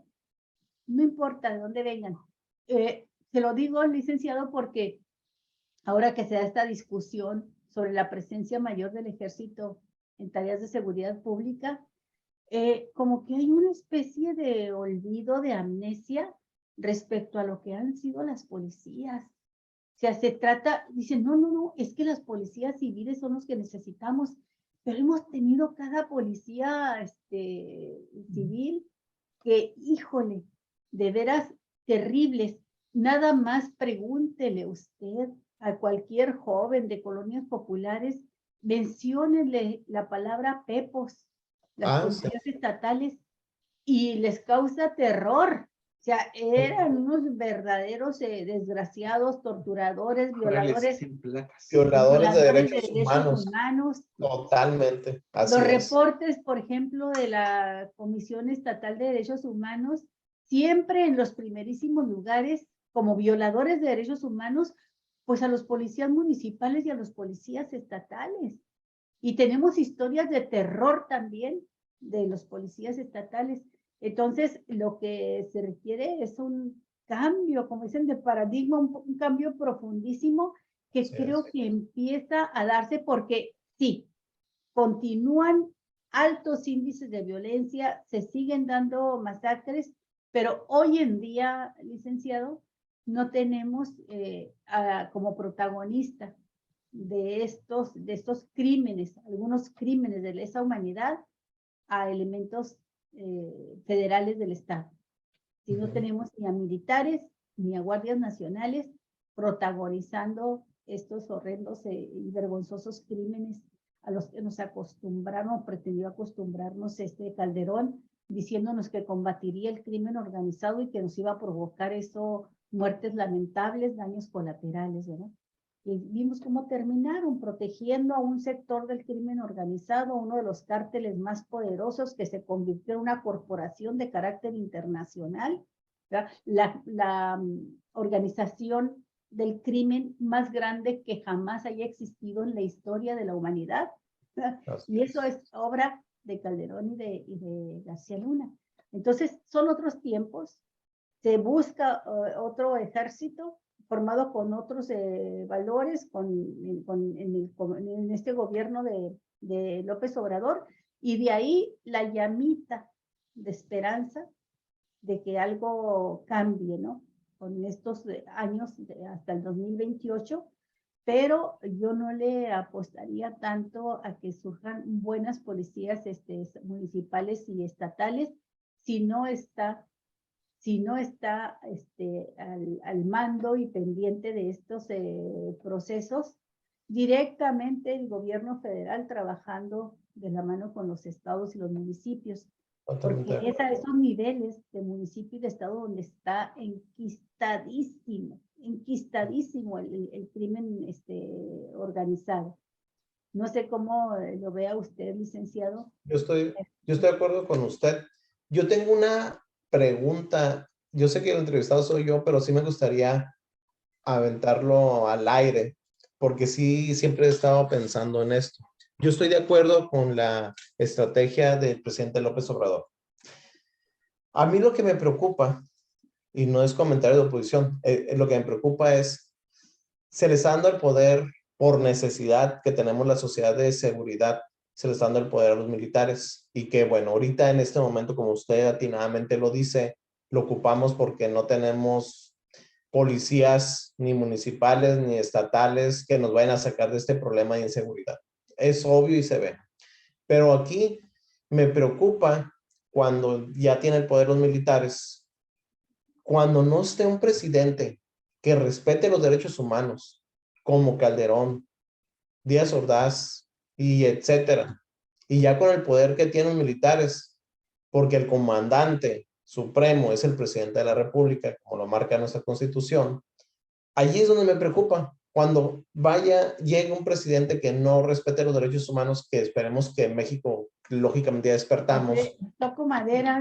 no importa de dónde vengan. Se lo digo, licenciado, porque ahora que se da esta discusión sobre la presencia mayor del ejército en tareas de seguridad pública, como que hay una especie de olvido, de amnesia respecto a lo que han sido las policías. O sea, se trata, dicen, no, es que las policías civiles son los que necesitamos, pero hemos tenido cada policía civil que, híjole, de veras terribles. nada más pregúntele usted a cualquier joven de colonias populares, menciónenle la palabra pepos, las policías estatales, y les causa terror. O sea, eran unos verdaderos desgraciados, torturadores, violadores, violadores de derechos derechos humanos. Totalmente. Los reportes, por ejemplo, de la Comisión Estatal de Derechos Humanos, siempre en los primerísimos lugares, como violadores de derechos humanos, pues a los policías municipales y a los policías estatales. Y tenemos historias de terror también de los policías estatales. Entonces, lo que se requiere es un cambio, como dicen, de paradigma, un cambio profundísimo que creo que empieza a darse porque sí, continúan altos índices de violencia, se siguen dando masacres, pero hoy en día, licenciado, no tenemos como protagonista de estos crímenes, algunos crímenes de lesa humanidad, a elementos federales del Estado. Si no tenemos ni a militares ni a guardias nacionales protagonizando estos horrendos y vergonzosos crímenes a los que nos acostumbraron o pretendió acostumbrarnos Calderón, diciéndonos que combatiría el crimen organizado y que nos iba a provocar eso, muertes lamentables, daños colaterales, ¿verdad? Y vimos cómo terminaron protegiendo a un sector del crimen organizado, uno de los cárteles más poderosos que se convirtió en una corporación de carácter internacional, ¿verdad? La organización del crimen más grande que jamás haya existido en la historia de la humanidad. Y eso es obra de Calderón y de García Luna. Entonces, son otros tiempos. Se busca otro ejército formado con otros valores en este gobierno de López Obrador, y de ahí la llamita de esperanza de que algo cambie, ¿no? Con estos años hasta el 2028, pero yo no le apostaría tanto a que surjan buenas policías municipales y estatales si no está al mando y pendiente de estos procesos, directamente el gobierno federal trabajando de la mano con los estados y los municipios. Porque es a esos niveles de municipio y de estado donde está enquistadísimo el crimen organizado. No sé cómo lo vea usted, licenciado. Yo estoy de acuerdo con usted. Yo tengo una pregunta. Yo sé que el entrevistado soy yo, pero sí me gustaría aventarlo al aire, porque sí, siempre he estado pensando en esto. Yo estoy de acuerdo con la estrategia del presidente López Obrador. A mí lo que me preocupa, y no es comentario de oposición, lo que me preocupa es, se les está dando el poder por necesidad que tenemos la sociedad de seguridad, se les está dando el poder a los militares, y que bueno, ahorita en este momento, como usted atinadamente lo dice, lo ocupamos porque no tenemos policías ni municipales ni estatales que nos vayan a sacar de este problema de inseguridad. Es obvio y se ve. Pero aquí me preocupa cuando ya tiene el poder los militares, cuando no esté un presidente que respete los derechos humanos, como Calderón, Díaz Ordaz y etcétera. Y ya con el poder que tienen los militares, porque el comandante supremo es el presidente de la República, como lo marca nuestra Constitución, allí es donde me preocupa. Cuando llegue un presidente que no respete los derechos humanos, que esperemos que en México, lógicamente, ya despertamos. Toco madera.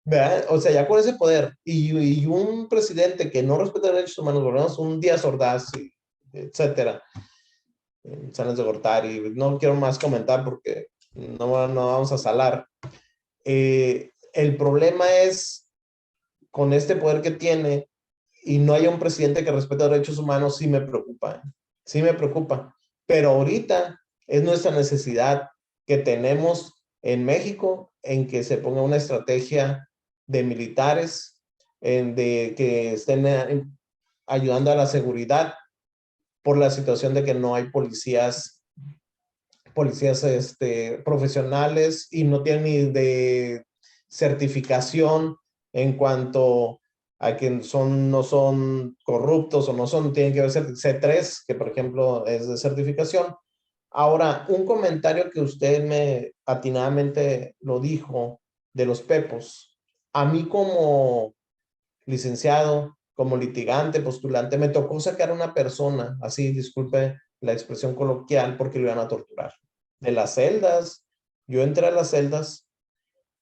¿Verdad? O sea, ya con ese poder y un presidente que no respeta los derechos humanos, volvemos un Díaz Ordaz, etcétera, Salas de Gortari, no quiero más comentar porque no vamos a salar. El problema es con este poder que tiene y no haya un presidente que respete los derechos humanos, sí me preocupa. Sí me preocupa. Pero ahorita es nuestra necesidad que tenemos en México en que se ponga una estrategia de militares, de que estén ayudando a la seguridad por la situación de que no hay policías profesionales y no tienen ni de certificación en cuanto hay quien no son corruptos o no son, tienen que ver C3, que por ejemplo es de certificación. Ahora, un comentario que usted me atinadamente lo dijo de los pepos, a mí como licenciado, como litigante, postulante, me tocó sacar a una persona, así, disculpe la expresión coloquial, porque lo iban a torturar. De las celdas, yo entré a las celdas,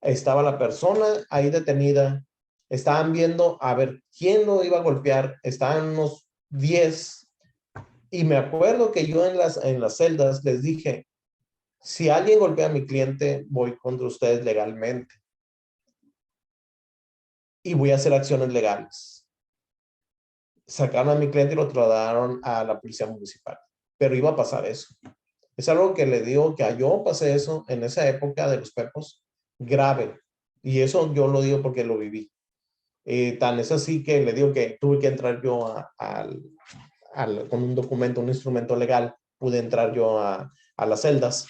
estaba la persona ahí detenida, estaban viendo a ver quién lo iba a golpear, estaban unos 10, y me acuerdo que yo en las celdas les dije, si alguien golpea a mi cliente, voy contra ustedes legalmente y voy a hacer acciones legales. Sacaron a mi cliente y lo trasladaron a la policía municipal, pero iba a pasar eso. Es algo que le digo que yo pasé eso en esa época de los pepos, grave, y eso yo lo digo porque lo viví. Tan es así que le digo que tuve que entrar yo con un documento, un instrumento legal, pude entrar yo a las celdas,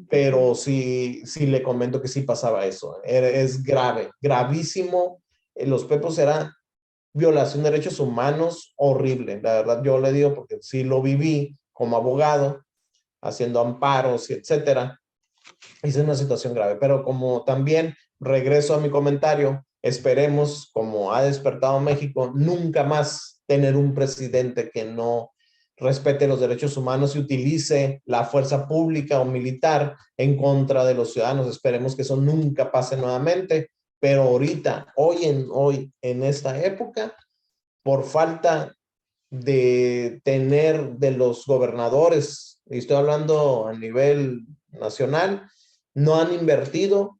pero sí le comento que sí pasaba eso. Es grave, gravísimo. Los pepos eran violación de derechos humanos horrible. La verdad, yo le digo porque sí lo viví como abogado, haciendo amparos y etcétera. Es una situación grave, pero como también regreso a mi comentario, esperemos, como ha despertado México, nunca más tener un presidente que no respete los derechos humanos y utilice la fuerza pública o militar en contra de los ciudadanos. Esperemos que eso nunca pase nuevamente, pero ahorita, hoy en esta época, por falta de tener de los gobernadores, y estoy hablando a nivel nacional, no han invertido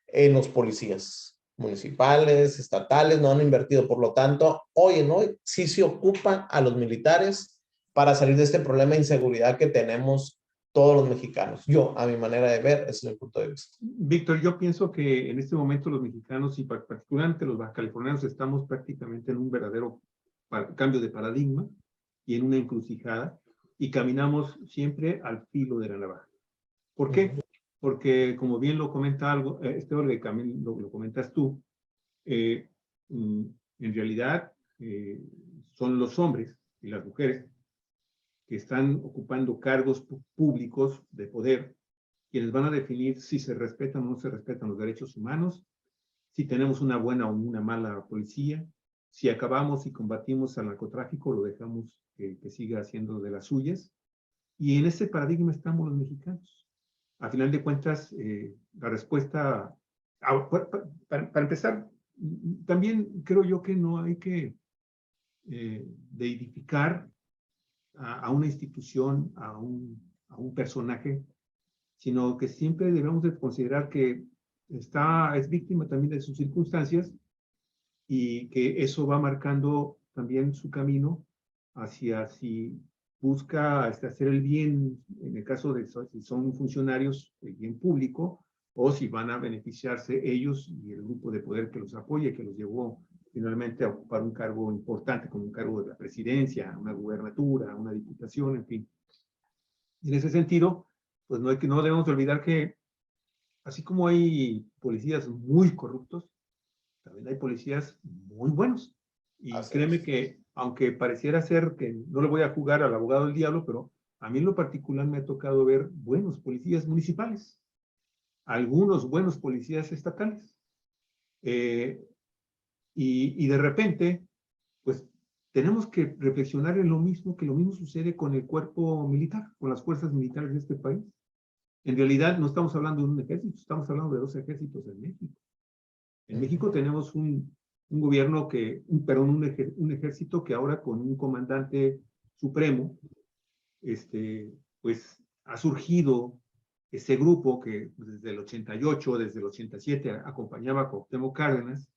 en los policías municipales, estatales, no han invertido. Por lo tanto, hoy sí se ocupa a los militares para salir de este problema de inseguridad que tenemos todos los mexicanos. Yo, a mi manera de ver, ese es mi punto de vista. Víctor, yo pienso que en este momento los mexicanos y particularmente los bajacalifornianos estamos prácticamente en un verdadero cambio de paradigma y en una encrucijada y caminamos siempre al filo de la navaja. ¿Por qué? Porque como bien lo comenta algo, lo comentas tú, en realidad son los hombres y las mujeres que están ocupando cargos públicos de poder quienes van a definir si se respetan o no se respetan los derechos humanos, si tenemos una buena o una mala policía, si acabamos y combatimos al narcotráfico, lo dejamos que siga haciendo de las suyas. Y en ese paradigma estamos los mexicanos. A final de cuentas, la respuesta, para empezar, también creo yo que no hay que deidificar a una institución, a un personaje, sino que siempre debemos de considerar que es víctima también de sus circunstancias y que eso va marcando también su camino hacia si busca hacer el bien, en el caso de si son funcionarios, el bien público, o si van a beneficiarse ellos y el grupo de poder que los apoya, que los llevó finalmente a ocupar un cargo importante, como un cargo de la presidencia, una gubernatura, una diputación, en fin. Y en ese sentido, pues no debemos olvidar que así como hay policías muy corruptos, también hay policías muy buenos. Y créeme que, aunque pareciera ser que no le voy a jugar al abogado del diablo, pero a mí en lo particular me ha tocado ver buenos policías municipales, algunos buenos policías estatales. Y de repente, pues tenemos que reflexionar en lo mismo sucede con el cuerpo militar, con las fuerzas militares de este país. En realidad no estamos hablando de un ejército, estamos hablando de 2 ejércitos en México. En México tenemos un gobierno un ejército que ahora con un comandante supremo, pues ha surgido ese grupo que desde el 88, desde el 87 acompañaba a Cuauhtémoc Cárdenas,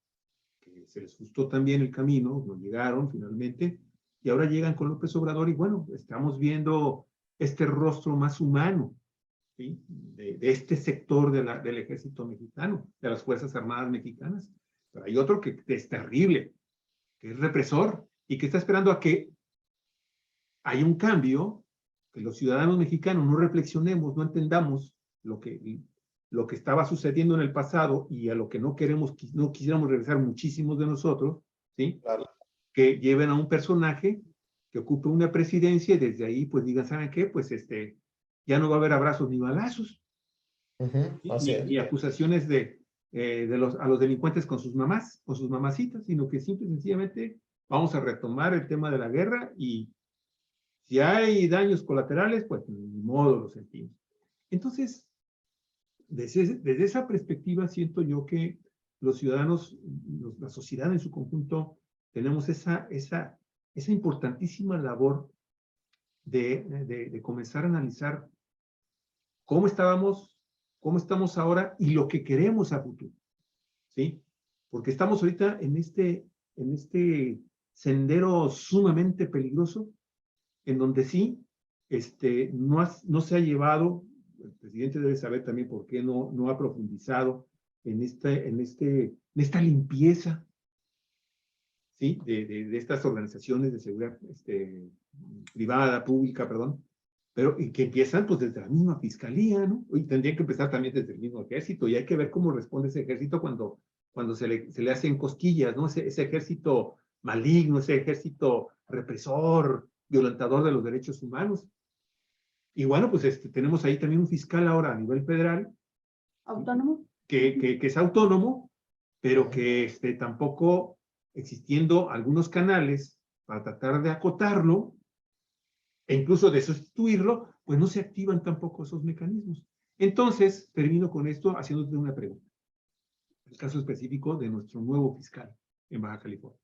que se les gustó también el camino, no llegaron finalmente, y ahora llegan con López Obrador y bueno, estamos viendo este rostro más humano, ¿sí? de este sector del ejército mexicano, de las Fuerzas Armadas mexicanas. Pero hay otro que es terrible, que es represor y que está esperando a que haya un cambio, que los ciudadanos mexicanos no reflexionemos, no entendamos lo que estaba sucediendo en el pasado y a lo que no quisiéramos regresar muchísimos de nosotros, ¿sí? Claro. Que lleven a un personaje que ocupe una presidencia y desde ahí pues digan, ¿saben qué? Pues ya no va a haber abrazos ni balazos, Así es. ni acusaciones a los delincuentes con sus mamás, con sus mamacitas, sino que simple y sencillamente vamos a retomar el tema de la guerra y si hay daños colaterales, pues ni modo lo sentimos. Entonces, desde esa perspectiva siento yo que los ciudadanos, la sociedad en su conjunto, tenemos esa importantísima labor de comenzar a analizar cómo estábamos, cómo estamos ahora y lo que queremos a futuro, ¿sí? Porque estamos ahorita en este sendero sumamente peligroso, en donde sí, no se ha llevado, el presidente debe saber también por qué no ha profundizado en esta limpieza, ¿sí? De estas organizaciones de seguridad privada, pública, perdón, pero y que empiezan pues desde la misma fiscalía, ¿no? Y tendrían que empezar también desde el mismo ejército, y hay que ver cómo responde ese ejército cuando se le hacen cosquillas, ¿no? Ese ejército maligno, ese ejército represor, violentador de los derechos humanos. Y bueno, pues tenemos ahí también un fiscal ahora a nivel federal. ¿Autónomo? Que es autónomo, pero que tampoco existiendo algunos canales para tratar de acotarlo e incluso de sustituirlo, pues no se activan tampoco esos mecanismos. Entonces, termino con esto haciéndote una pregunta. El caso específico de nuestro nuevo fiscal en Baja California,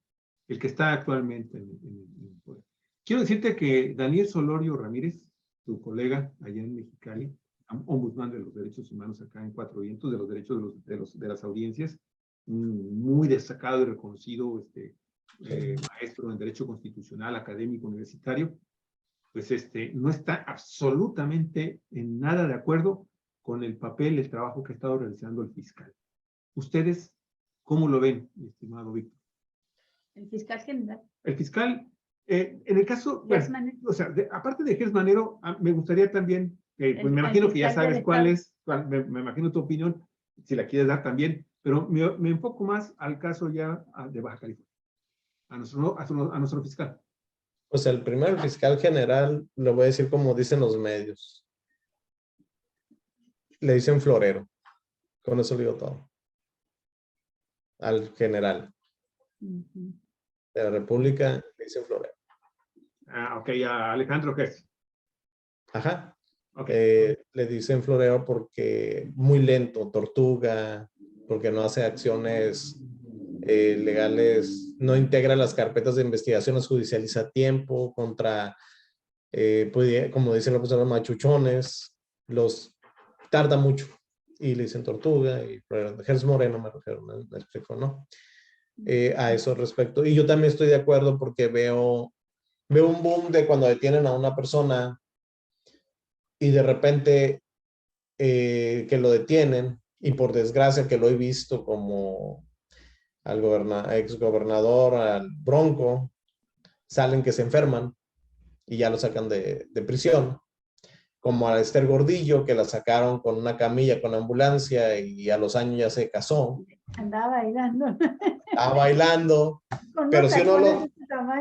el que está actualmente en el poder. Quiero decirte que Daniel Solorio Ramírez, tu colega allá en Mexicali, ombudsman de los derechos humanos acá en Cuatro Vientos, de los derechos de las audiencias, muy destacado y reconocido maestro en Derecho Constitucional, académico, universitario, pues no está absolutamente en nada de acuerdo con el papel, el trabajo que ha estado realizando el fiscal. ¿Ustedes cómo lo ven, mi estimado Víctor? El fiscal general. El fiscal, en el caso, bueno, Manero. o sea, aparte de Gers Manero, me gustaría también, pues me imagino que ya sabes cuál es, me imagino tu opinión, si la quieres dar también, pero me enfoco más al caso ya de Baja California, a nuestro fiscal. Pues el fiscal general, le voy a decir como dicen los medios. Le dicen florero. Con eso le digo todo. Al general de la República le dicen florero. Ok, a Alejandro Gers. Ajá. Okay. Le dicen florero porque muy lento, tortuga, porque no hace acciones legales, no integra las carpetas de investigaciones, judicializa a tiempo contra, como dicen los personas machuchones, los tarda mucho y le dicen tortuga y Gers Moreno me refiero, me explico, ¿no? A eso respecto. Y yo también estoy de acuerdo porque veo un boom de cuando detienen a una persona y de repente que lo detienen y por desgracia que lo he visto como al exgobernador, al Bronco, salen que se enferman y ya lo sacan de prisión, como a Esther Gordillo que la sacaron con una camilla con ambulancia y a los años ya se casó. Andaba bailando. Estaba bailando, pero si uno lo...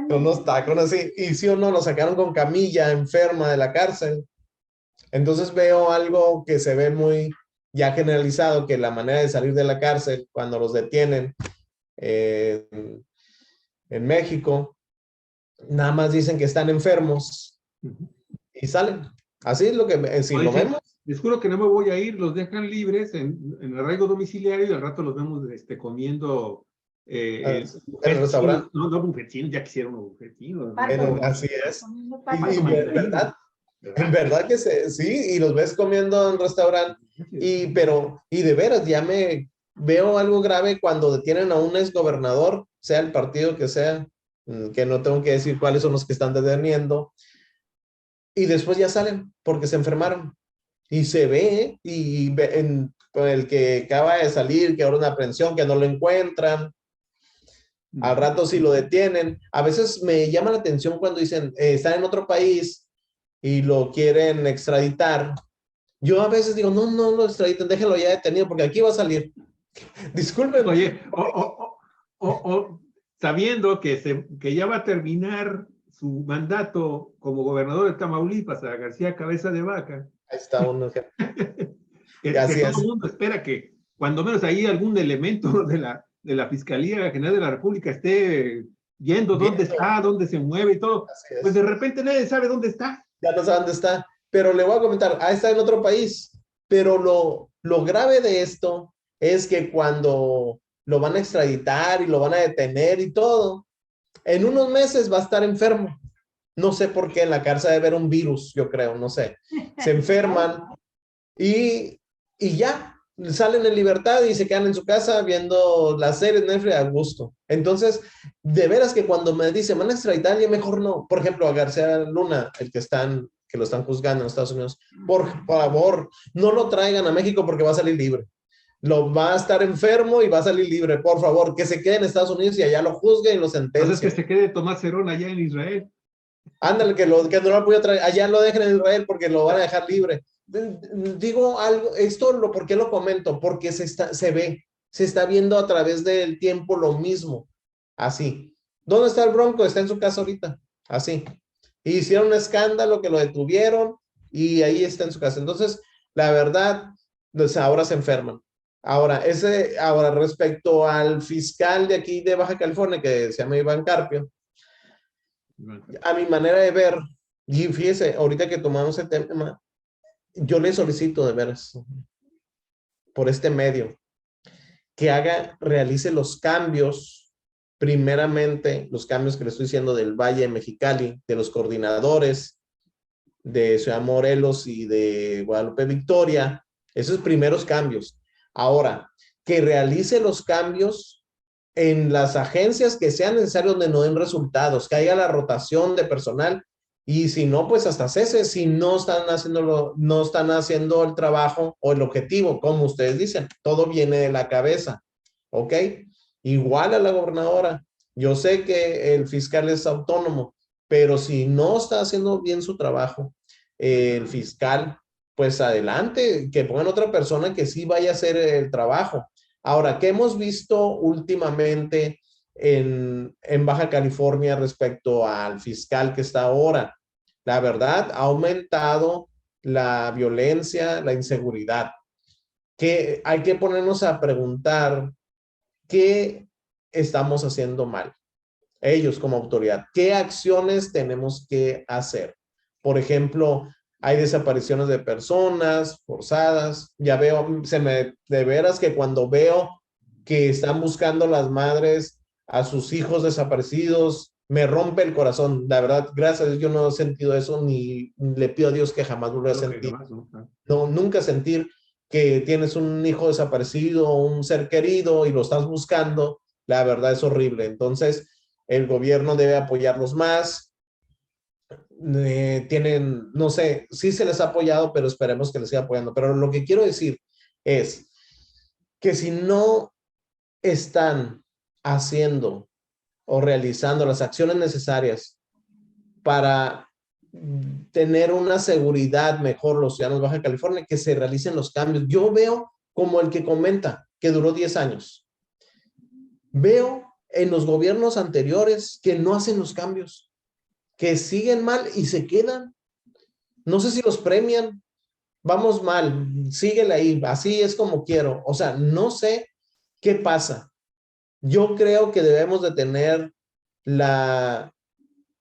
Con unos tacones así, y si uno lo sacaron con camilla enferma de la cárcel. Entonces veo algo que se ve muy ya generalizado, que la manera de salir de la cárcel cuando los detienen en México, nada más dicen que están enfermos y salen. Así es lo que, si lo vemos. Les juro que no me voy a ir, los dejan libres en arraigo domiciliario y al rato los vemos comiendo el restaurante. No, bufetinos, ya quisieron unos bufetinos. Así es. En verdad que sí, y los ves comiendo en restaurante, y de veras ya me veo algo grave cuando detienen a un exgobernador, sea el partido que sea, que no tengo que decir cuáles son los que están deteniendo, y después ya salen porque se enfermaron. Y se ve, el que acaba de salir, que ahora una aprehensión, que no lo encuentran, al rato si lo detienen. A veces me llama la atención cuando dicen, está en otro país y lo quieren extraditar. Yo a veces digo, no lo extraditen, déjenlo ya detenido porque aquí va a salir. Disculpen. Oye, sabiendo que ya va a terminar su mandato como gobernador de Tamaulipas a García Cabeza de Vaca, Ahí está uno. que Así todo es. el mundo espera que cuando menos ahí algún elemento de la Fiscalía General de la República esté viendo dónde está, dónde se mueve y todo, Así pues es. de repente nadie sabe dónde está. Ya no sabe dónde está. Pero le voy a comentar, está en otro país. Pero lo grave de esto es que cuando lo van a extraditar y lo van a detener y todo, en unos meses va a estar enfermo. No sé por qué, en la cárcel debe haber un virus, yo creo, no sé. Se enferman y ya, salen en libertad y se quedan en su casa viendo las series Netflix a gusto. Entonces, de veras que cuando me dicen, van a extraditar, ya mejor no. Por ejemplo, a García Luna, que lo están juzgando en Estados Unidos, por favor, no lo traigan a México porque va a salir libre. Lo va a estar enfermo y va a salir libre. Por favor, que se quede en Estados Unidos y allá lo juzguen y lo Entonces que sentencien. se quede Tomás Herón allá en Israel. Ándale, que no lo voy a traer, allá lo dejen en Israel porque lo van a dejar libre. Digo algo, ¿por qué lo comento? Porque se está viendo a través del tiempo lo mismo, así. ¿Dónde está el Bronco? Está en su casa ahorita, así. Hicieron un escándalo que lo detuvieron y ahí está en su casa. Entonces, la verdad, pues ahora se enferman. Ahora, respecto al fiscal de aquí de Baja California, que se llama Iván Carpio, a mi manera de ver, y fíjese, ahorita que tomamos el tema, yo le solicito de veras, por este medio, que realice los cambios, primeramente, los cambios que le estoy diciendo del Valle de Mexicali, de los coordinadores de Ciudad Morelos y de Guadalupe Victoria, esos primeros cambios. Ahora, que realice los cambios en las agencias que sean necesarios donde no den resultados, que haya la rotación de personal y si no, pues hasta cese, si no están haciendo el trabajo o el objetivo, como ustedes dicen, todo viene de la cabeza, ¿ok? Igual a la gobernadora, yo sé que el fiscal es autónomo, pero si no está haciendo bien su trabajo, el fiscal, pues adelante, que pongan otra persona que sí vaya a hacer el trabajo. Ahora, ¿qué hemos visto últimamente en Baja California respecto al fiscal que está ahora? La verdad, ha aumentado la violencia, la inseguridad, que hay que ponernos a preguntar qué estamos haciendo mal. Ellos como autoridad, ¿qué acciones tenemos que hacer? Por ejemplo, hay desapariciones de personas forzadas. Ya veo, de veras que cuando veo que están buscando las madres a sus hijos desaparecidos, me rompe el corazón. La verdad, gracias a Dios, yo no he sentido eso, ni le pido a Dios que jamás vuelva a sentir. No, nunca sentir que tienes un hijo desaparecido o un ser querido y lo estás buscando, la verdad es horrible. Entonces, el gobierno debe apoyarlos más. Tienen, no sé, sí se les ha apoyado, pero esperemos que les siga apoyando. Pero lo que quiero decir es que si no están haciendo o realizando las acciones necesarias para tener una seguridad mejor los ciudadanos de Baja California, que se realicen los cambios. Yo veo como el que comenta que duró 10 años. Veo en los gobiernos anteriores que no hacen los cambios, que siguen mal y se quedan. No sé si los premian. Vamos mal, síguele ahí, así es como quiero. O sea, no sé qué pasa. Yo creo que debemos de tener la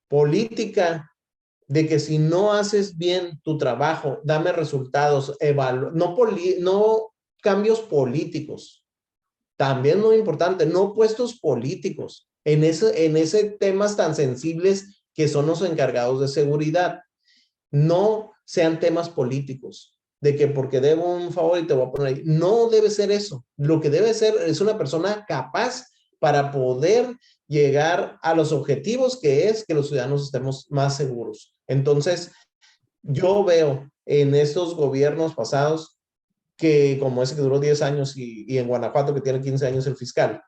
política de que si no haces bien tu trabajo, dame resultados, no cambios políticos. También muy importante, no puestos políticos en ese temas tan sensibles que son los encargados de seguridad. No sean temas políticos, de que porque debo un favor y te voy a poner ahí. No debe ser eso. Lo que debe ser es una persona capaz para poder llegar a los objetivos que es que los ciudadanos estemos más seguros. Entonces, yo veo en estos gobiernos pasados que como ese que duró 10 años y en Guanajuato que tiene 15 años el fiscal,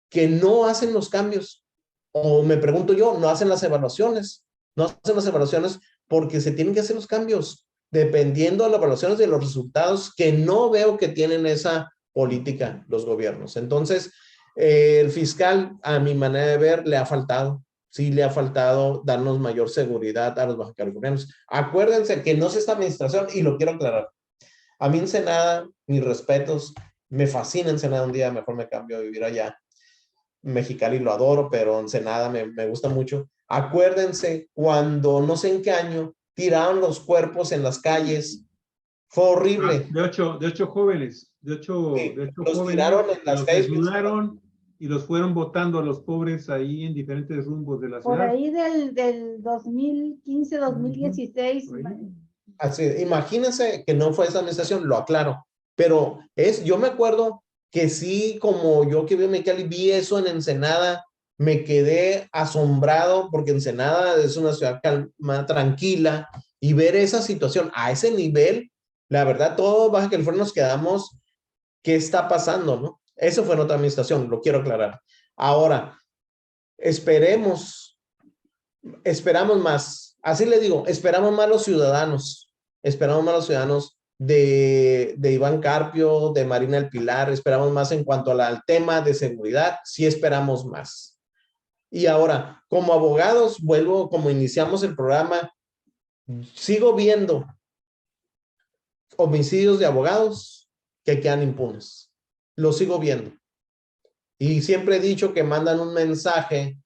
que no hacen los cambios. O me pregunto yo, no hacen las evaluaciones. No hacen las evaluaciones porque se tienen que hacer los cambios dependiendo de las evaluaciones de los resultados que no veo que tienen esa política los gobiernos. Entonces, El fiscal, a mi manera de ver, le ha faltado. Sí, le ha faltado darnos mayor seguridad a los bajacalifornianos. Acuérdense que no es esta administración, y lo quiero aclarar. A mí Ensenada, mis respetos, me fascina Ensenada. Un día mejor me cambio a vivir allá. Mexicali lo adoro, pero Ensenada me gusta mucho. Acuérdense cuando no sé en qué año tiraron los cuerpos en las calles. Fue horrible. De ocho jóvenes, Sí, de ocho los jóvenes, tiraron en las los calles. desnudaron y los fueron botando a los pobres ahí en diferentes rumbos de la Por ciudad. ahí del 2015, 2016. Por ahí. Así, imagínense que no fue esa administración, lo aclaro, pero yo me acuerdo que sí, como yo que vi en Mexicali, vi eso en Ensenada, me quedé asombrado porque Ensenada es una ciudad calma, tranquila, y ver esa situación a ese nivel, la verdad, todos Baja California nos quedamos, ¿qué está pasando, no? Eso fue en otra administración, lo quiero aclarar. Ahora, esperamos más, así le digo, esperamos más los ciudadanos, esperamos más los ciudadanos de Iván Carpio, de Marina del Pilar, esperamos más en cuanto al tema de seguridad, sí esperamos más. Y ahora, como abogados, vuelvo, como iniciamos el programa, sigo viendo homicidios de abogados que quedan impunes. Lo sigo viendo. Y siempre he dicho que mandan un mensaje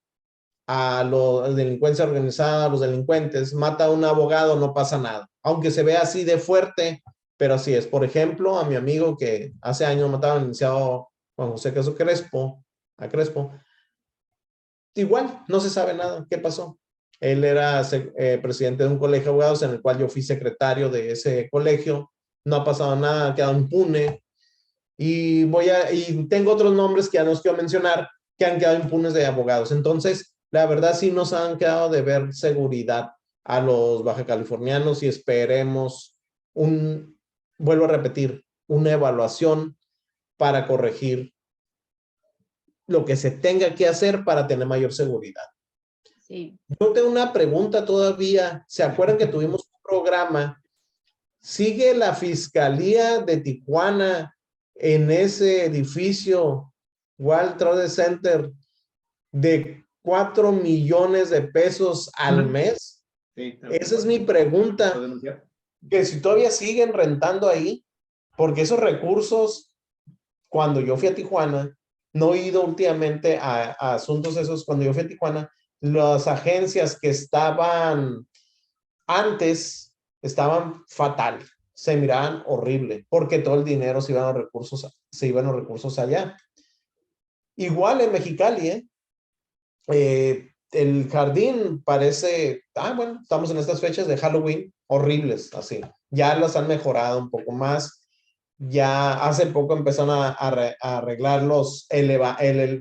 a la delincuencia organizada, a los delincuentes, mata a un abogado, no pasa nada. Aunque se vea así de fuerte, pero así es. Por ejemplo, a mi amigo que hace años mataron al licenciado Juan José Caso Crespo, igual no se sabe nada. ¿Qué pasó? Él era presidente de un colegio de abogados en el cual yo fui secretario de ese colegio. No ha pasado nada, ha quedado impune. Y tengo otros nombres que ya no os quiero mencionar que han quedado impunes de abogados. Entonces, la verdad sí nos han quedado de ver seguridad a los bajacalifornianos y esperemos vuelvo a repetir, una evaluación para corregir lo que se tenga que hacer para tener mayor seguridad. Sí. Yo tengo una pregunta todavía. ¿Se acuerdan que tuvimos un programa? ¿Sigue la Fiscalía de Tijuana en ese edificio World Trade Center de 4 millones de pesos al mes? Sí, Esa es mi pregunta, que si todavía siguen rentando ahí, porque esos recursos, cuando yo fui a Tijuana, no he ido últimamente a asuntos esos, cuando yo fui a Tijuana, las agencias que estaban antes estaban fatal, se miraban horrible, porque todo el dinero se iban a los recursos allá. Igual en Mexicali, el jardín parece, bueno, estamos en estas fechas de Halloween, horribles, así. Ya las han mejorado un poco más. Ya hace poco empezaron a arreglar los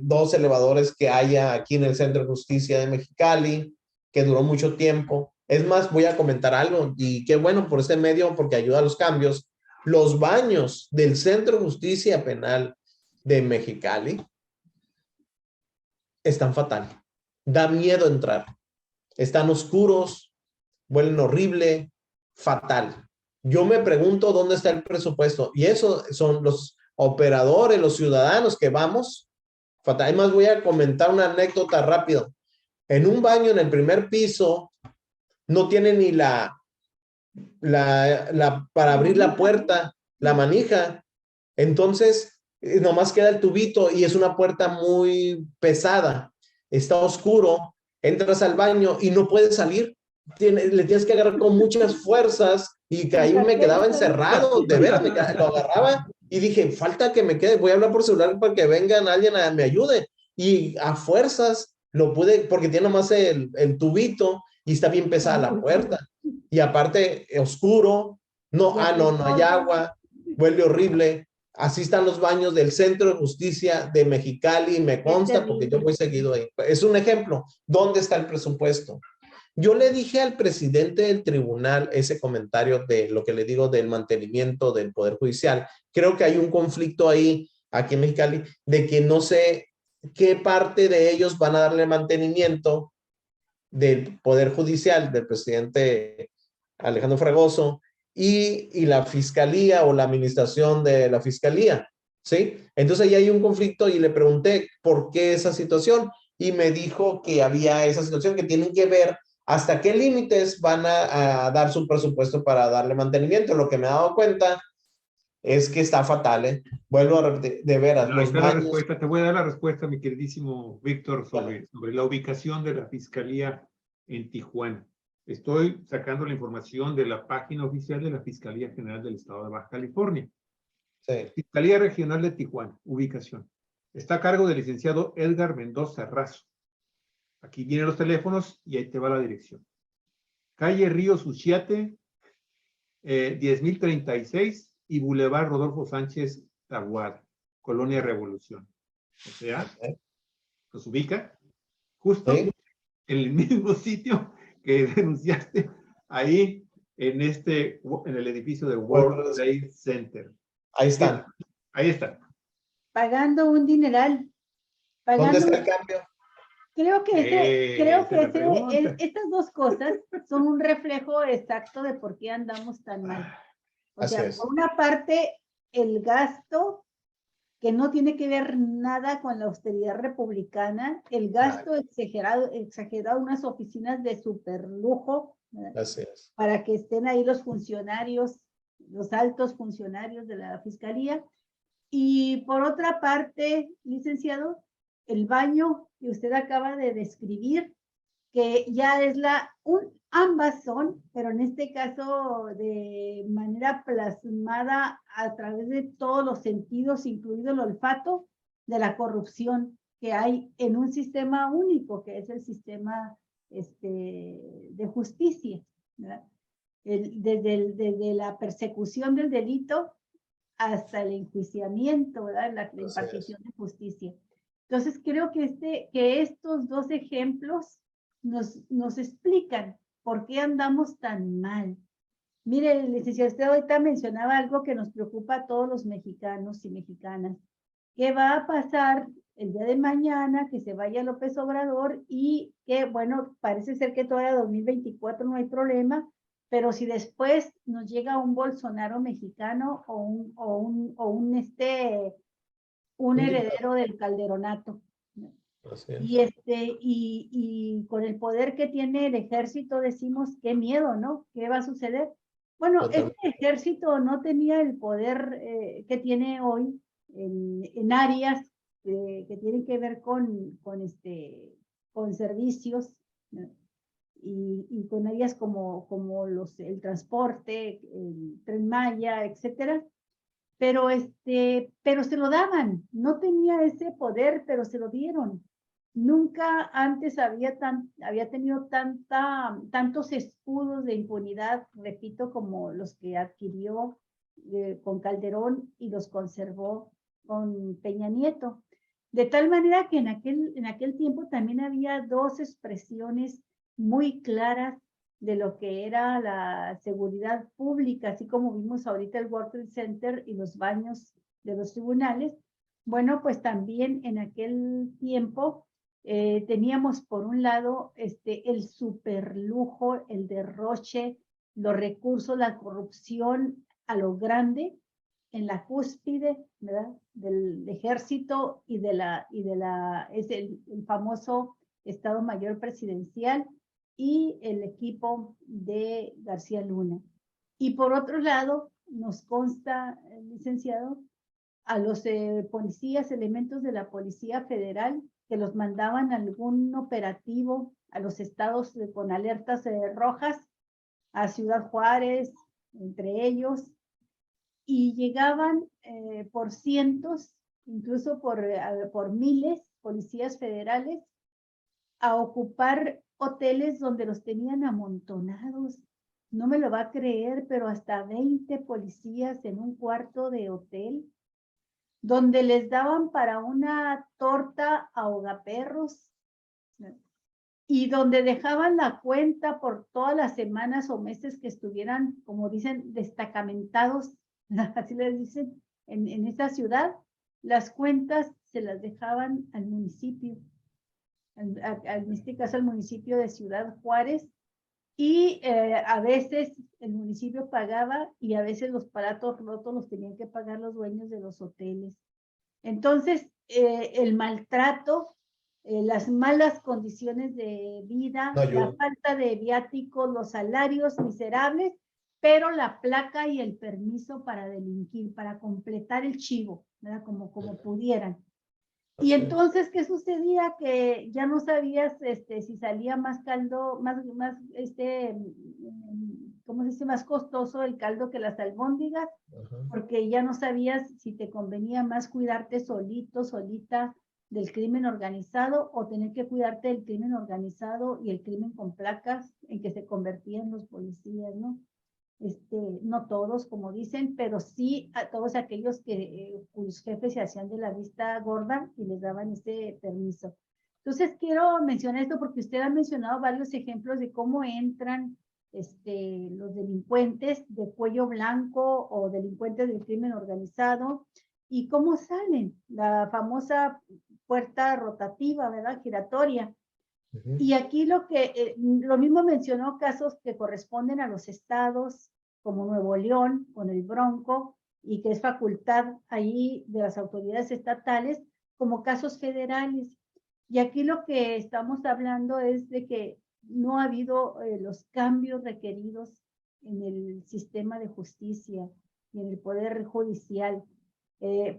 dos elevadores que hay aquí en el Centro de Justicia de Mexicali, que duró mucho tiempo. Es más, voy a comentar algo, y qué bueno por este medio, porque ayuda a los cambios. Los baños del Centro de Justicia Penal de Mexicali están fatal. Da miedo entrar. Están oscuros, huelen horrible, fatal. Yo me pregunto dónde está el presupuesto. Y eso son los operadores, los ciudadanos que vamos. Fatal. Además, voy a comentar una anécdota rápido. En un baño en el primer piso, no tiene ni para abrir la puerta, la manija. Entonces, nomás queda el tubito y es una puerta muy pesada. Está oscuro, entras al baño y no puedes salir. Le tienes que agarrar con muchas fuerzas y ahí me quedaba encerrado, de veras, lo agarraba y dije, falta que me quede, voy a hablar por celular para que vengan alguien me ayude. Y a fuerzas lo pude, porque tiene nomás el tubito y está bien pesada la puerta. Y aparte, oscuro, no hay agua, huele horrible. Así están los baños del Centro de Justicia de Mexicali, me consta porque yo voy seguido ahí. Es un ejemplo. ¿Dónde está el presupuesto? Yo le dije al presidente del tribunal ese comentario de lo que le digo del mantenimiento del Poder Judicial. Creo que hay un conflicto ahí, aquí en Mexicali, de que no sé qué parte de ellos van a darle mantenimiento del Poder Judicial, del presidente Alejandro Fragoso, y la fiscalía o la administración de la fiscalía. ¿sí? Entonces ahí hay un conflicto y le pregunté por qué esa situación y me dijo que había esa situación que tienen que ver hasta qué límites van a dar su presupuesto para darle mantenimiento. Lo que me he dado cuenta es que está fatal, ¿eh? Vuelvo a repetir, de veras, Ahí los está la baños. respuesta. Te voy a dar la respuesta, mi queridísimo Víctor, sobre la ubicación de la Fiscalía en Tijuana. Estoy sacando la información de la página oficial de la Fiscalía General del Estado de Baja California. Sí. Fiscalía Regional de Tijuana, ubicación. Está a cargo del licenciado Edgar Mendoza Razo. Aquí vienen los teléfonos y ahí te va la dirección. Calle Río Suchiate, 10.036 y Boulevard Rodolfo Sánchez Tahuada, Colonia Revolución. O sea, los ubica justo ¿Sí? en el mismo sitio que denunciaste ahí en el edificio de World Trade Center. Ahí están. Ahí está. Pagando un dineral. ¿Dónde Pagando está el cambio? Creo que Esa es la pregunta. estas dos cosas son un reflejo exacto de por qué andamos tan mal. O Así sea, es. por una parte, el gasto que no tiene que ver nada con la austeridad republicana, el gasto exagerado, unas oficinas de super lujo, ¿verdad? Así es. Para que estén ahí los funcionarios, los altos funcionarios de la fiscalía. Y por otra parte, licenciado, el baño que usted acaba de describir, que ya es ambas son, pero en este caso de manera plasmada a través de todos los sentidos, incluido el olfato, de la corrupción que hay en un sistema único, que es el sistema de justicia, ¿verdad? Desde la persecución del delito hasta el enjuiciamiento, ¿verdad? La impartición de justicia. Entonces, creo que estos dos ejemplos nos explican por qué andamos tan mal. Mire, licenciado, usted ahorita mencionaba algo que nos preocupa a todos los mexicanos y mexicanas. ¿Qué va a pasar el día de mañana que se vaya López Obrador y que, bueno, parece ser que todavía 2024 no hay problema, pero si después nos llega un Bolsonaro mexicano o un heredero del Calderonato? Así es. Y con el poder que tiene el ejército decimos, qué miedo, ¿no? ¿Qué va a suceder? Bueno, Totalmente. este ejército no tenía el poder que tiene hoy en áreas que tienen que ver con servicios, ¿no? Y con áreas como el transporte, el Tren Maya, etcétera. Pero se lo daban, no tenía ese poder, pero se lo dieron. Nunca antes había tenido tantos escudos de impunidad, repito, como los que adquirió con Calderón y los conservó con Peña Nieto. De tal manera que en aquel tiempo también había dos expresiones muy claras de lo que era la seguridad pública, así como vimos ahorita el World Trade Center y los baños de los tribunales. Bueno, pues también en aquel tiempo teníamos por un lado el superlujo, el derroche, los recursos, la corrupción a lo grande en la cúspide, ¿verdad? Del ejército y es el famoso Estado Mayor Presidencial y el equipo de García Luna. Y por otro lado, nos consta, licenciado, a los policías, elementos de la Policía Federal, que los mandaban a algún operativo a los estados con alertas rojas, a Ciudad Juárez, entre ellos, y llegaban por cientos, incluso por miles, policías federales, a ocupar hoteles donde los tenían amontonados. No me lo va a creer, pero hasta 20 policías en un cuarto de hotel, donde les daban para una torta ahogaperros y donde dejaban la cuenta por todas las semanas o meses que estuvieran, como dicen, destacamentados, así les dicen, en esta ciudad. Las cuentas se las dejaban al municipio, en este caso al municipio de Ciudad Juárez, y a veces el municipio pagaba y a veces los palatos rotos los tenían que pagar los dueños de los hoteles. Entonces, el maltrato, las malas condiciones de vida, No ayuda. la falta de viáticos, los salarios miserables, pero la placa y el permiso para delinquir, para completar el chivo, ¿verdad? Como pudieran. Y Así es. entonces, ¿qué sucedía? Que ya no sabías si salía más caldo, ¿cómo se dice? Más costoso el caldo que las albóndigas, Ajá. porque ya no sabías si te convenía más cuidarte solito, solita del crimen organizado o tener que cuidarte del crimen organizado y el crimen con placas en que se convertían los policías, ¿no? No todos, como dicen, pero sí a todos aquellos cuyos jefes se hacían de la vista gorda y les daban ese permiso. Entonces, quiero mencionar esto porque usted ha mencionado varios ejemplos de cómo entran los delincuentes de cuello blanco o delincuentes del crimen organizado y cómo salen, la famosa puerta rotativa, ¿verdad? Giratoria. Ujú. Y aquí lo mismo mencionó casos que corresponden a los estados, como Nuevo León, con el Bronco, y que es facultad ahí de las autoridades estatales, como casos federales. Y aquí lo que estamos hablando es de que no ha habido los cambios requeridos en el sistema de justicia y en el poder judicial.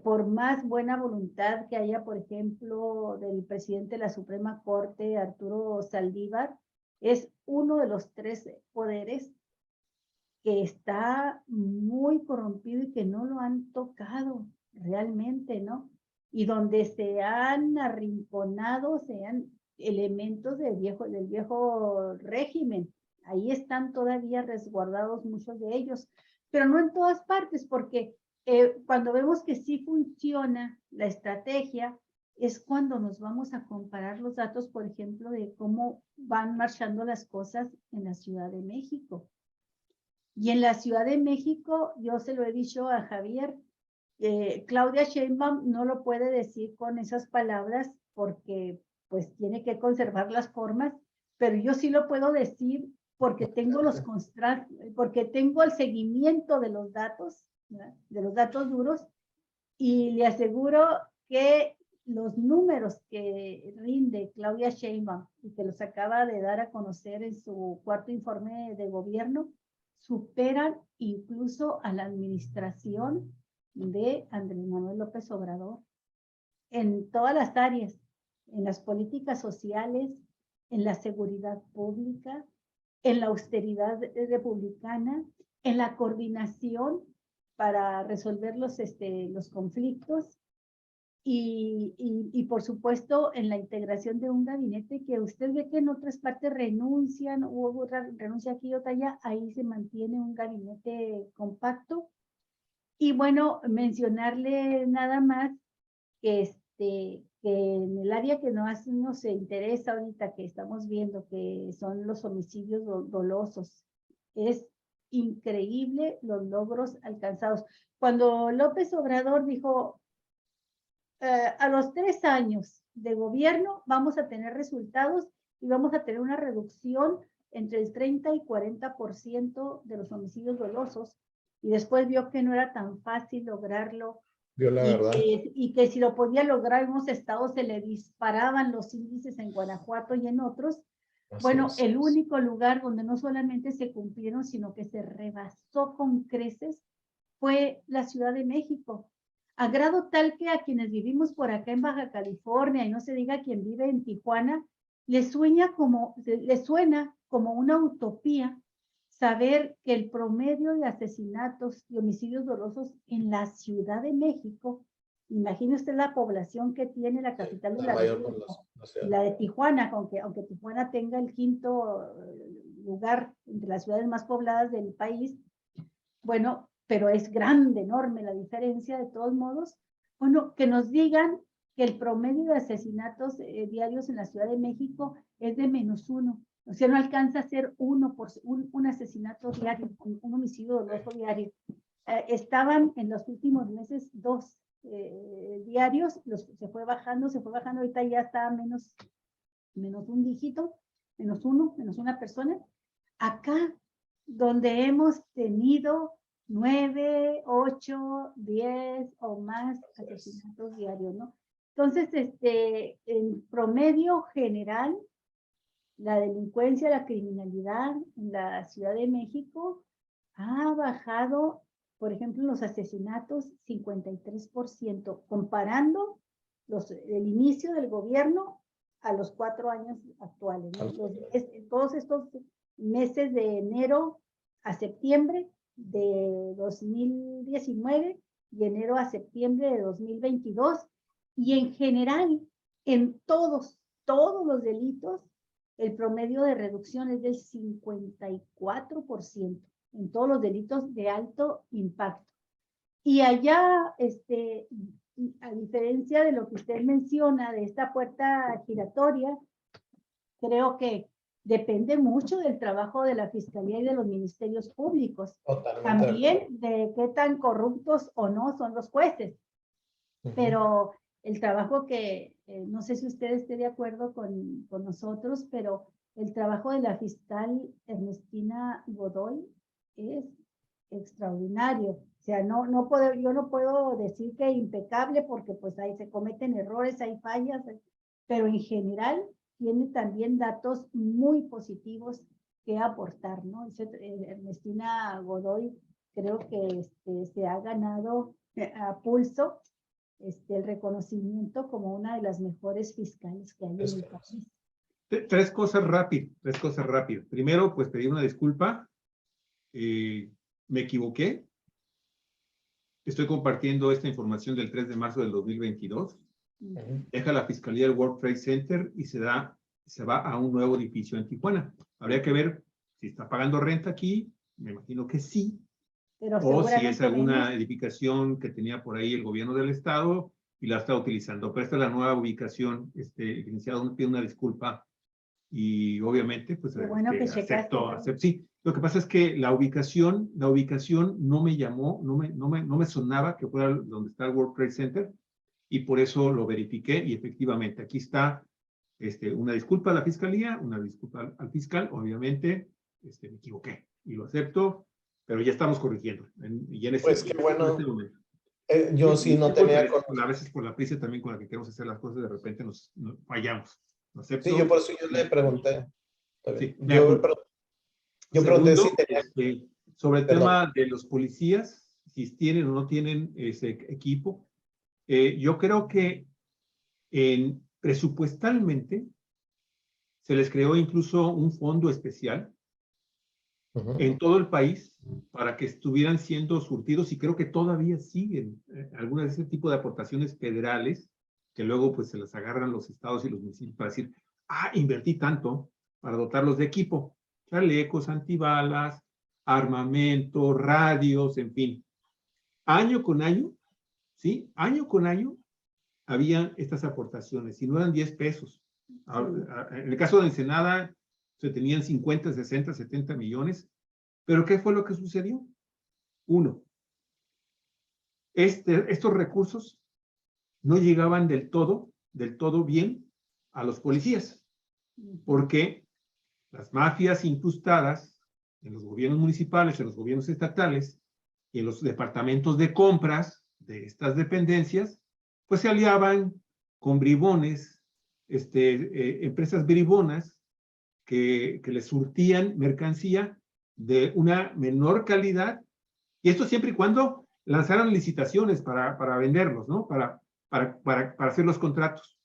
Por más buena voluntad que haya, por ejemplo, del presidente de la Suprema Corte, Arturo Saldívar, es uno de los 3 poderes que está muy corrompido y que no lo han tocado realmente, ¿no? Y donde se han arrinconado, sean elementos del viejo régimen. Ahí están todavía resguardados muchos de ellos, pero no en todas partes, porque cuando vemos que sí funciona la estrategia, es cuando nos vamos a comparar los datos, por ejemplo, de cómo van marchando las cosas en la Ciudad de México. Y en la Ciudad de México, yo se lo he dicho a Javier, Claudia Sheinbaum no lo puede decir con esas palabras porque pues tiene que conservar las formas, pero yo sí lo puedo decir porque tengo porque tengo el seguimiento de los datos, ¿verdad? De los datos duros, y le aseguro que los números que rinde Claudia Sheinbaum y que los acaba de dar a conocer en su 4º informe de gobierno, superan incluso a la administración de Andrés Manuel López Obrador en todas las áreas, en las políticas sociales, en la seguridad pública, en la austeridad republicana, en la coordinación para resolver los conflictos y por supuesto en la integración de un gabinete que usted ve que en otras partes renuncian, hubo otra renuncia aquí y otra allá, ahí se mantiene un gabinete compacto. Y bueno, mencionarle nada más que, que en el área que nos interesa ahorita, que estamos viendo, que son los homicidios dolosos, es increíble los logros alcanzados. Cuando López Obrador dijo, a los 3 años de gobierno vamos a tener resultados y vamos a tener una reducción entre el 30 y 40% de los homicidios dolosos, y después vio que no era tan fácil lograrlo Vio la verdad. y que si lo podía lograr en unos estados se le disparaban los índices en Guanajuato y en otros. Así Bueno, es. el único lugar donde no solamente se cumplieron, sino que se rebasó con creces fue la Ciudad de México, a grado tal que a quienes vivimos por acá en Baja California, y no se diga quien vive en Tijuana, les suena como una utopía saber que el promedio de asesinatos y homicidios dolosos en la Ciudad de México, imagine usted la población que tiene la capital de la República, la de Tijuana, aunque Tijuana tenga el 5º lugar entre las ciudades más pobladas del país, bueno, pero es grande, enorme la diferencia de todos modos. Bueno, que nos digan que el promedio de asesinatos diarios en la Ciudad de México es de -1. O sea, no alcanza a ser un asesinato diario, un homicidio doloso diario. Estaban en los últimos meses 2 diarios, se fue bajando, ahorita ya está menos un dígito, -1, -1 persona. Acá, donde hemos tenido 9, 8, 10 o más asesinatos diarios, ¿no? Entonces, en promedio general, la delincuencia, la criminalidad en la Ciudad de México ha bajado, por ejemplo, los asesinatos 53%, comparando el inicio del gobierno a los 4 años actuales, ¿no? Todos estos meses de enero a septiembre de 2019 y enero a septiembre de 2022, y en general, en todos los delitos, el promedio de reducción es del 54% en todos los delitos de alto impacto. Y allá, a diferencia de lo que usted menciona de esta puerta giratoria, creo que depende mucho del trabajo de la Fiscalía y de los ministerios públicos. Totalmente. También de qué tan corruptos o no son los jueces. Pero el trabajo que, no sé si usted esté de acuerdo con nosotros, pero el trabajo de la fiscal Ernestina Godoy es extraordinario. O sea, yo no puedo decir que impecable porque pues ahí se cometen errores, hay fallas, pero en general tiene también datos muy positivos que aportar, ¿no? Ernestina Godoy creo que se ha ganado a pulso el reconocimiento como una de las mejores fiscales que hay en el país. Tres cosas rápidas. Primero, pues pedir una disculpa. Me equivoqué. Estoy compartiendo esta información del 3 de marzo del 2022. Deja la Fiscalía el World Trade Center y se va a un nuevo edificio en Tijuana. Habría que ver si está pagando renta aquí. Me imagino que sí. Pero o si es alguna edificación que tenía por ahí el gobierno del estado y la está utilizando. Pero esta es la nueva ubicación. Licenciado, pido una disculpa y obviamente pues bueno que acepto. Sí, lo que pasa es que la ubicación no me llamó, no me sonaba que fuera donde está el World Trade Center y por eso lo verifiqué y efectivamente aquí está. Una disculpa a la fiscalía, una disculpa al fiscal, obviamente me equivoqué y lo acepto, pero ya estamos corrigiendo. Pues qué bueno. Yo sí no tenía... A veces por la prisa también con la que queremos hacer las cosas, de repente nos fallamos. ¿Lo acepto? Sí, yo por eso yo le pregunté. Sí, yo pregunté si tenía... sobre el tema de los policías, si tienen o no tienen ese equipo, yo creo que presupuestalmente se les creó incluso un fondo especial en todo el país para que estuvieran siendo surtidos y creo que todavía siguen algunas de ese tipo de aportaciones federales que luego pues se las agarran los estados y los municipios para decir, invertí tanto para dotarlos de equipo, chalecos, antibalas, armamento, radios, en fin. Año con año, ¿sí? Año con año había estas aportaciones y no eran 10 pesos. En el caso de Ensenada se tenían 50, 60, 70 millones. ¿Pero qué fue lo que sucedió? Uno, estos recursos no llegaban del todo bien a los policías, porque las mafias incrustadas en los gobiernos municipales, en los gobiernos estatales y en los departamentos de compras de estas dependencias, pues se aliaban con bribones, empresas bribonas que les surtían mercancía de una menor calidad, y esto siempre y cuando lanzaran licitaciones para venderlos, ¿no? Para hacer los contratos.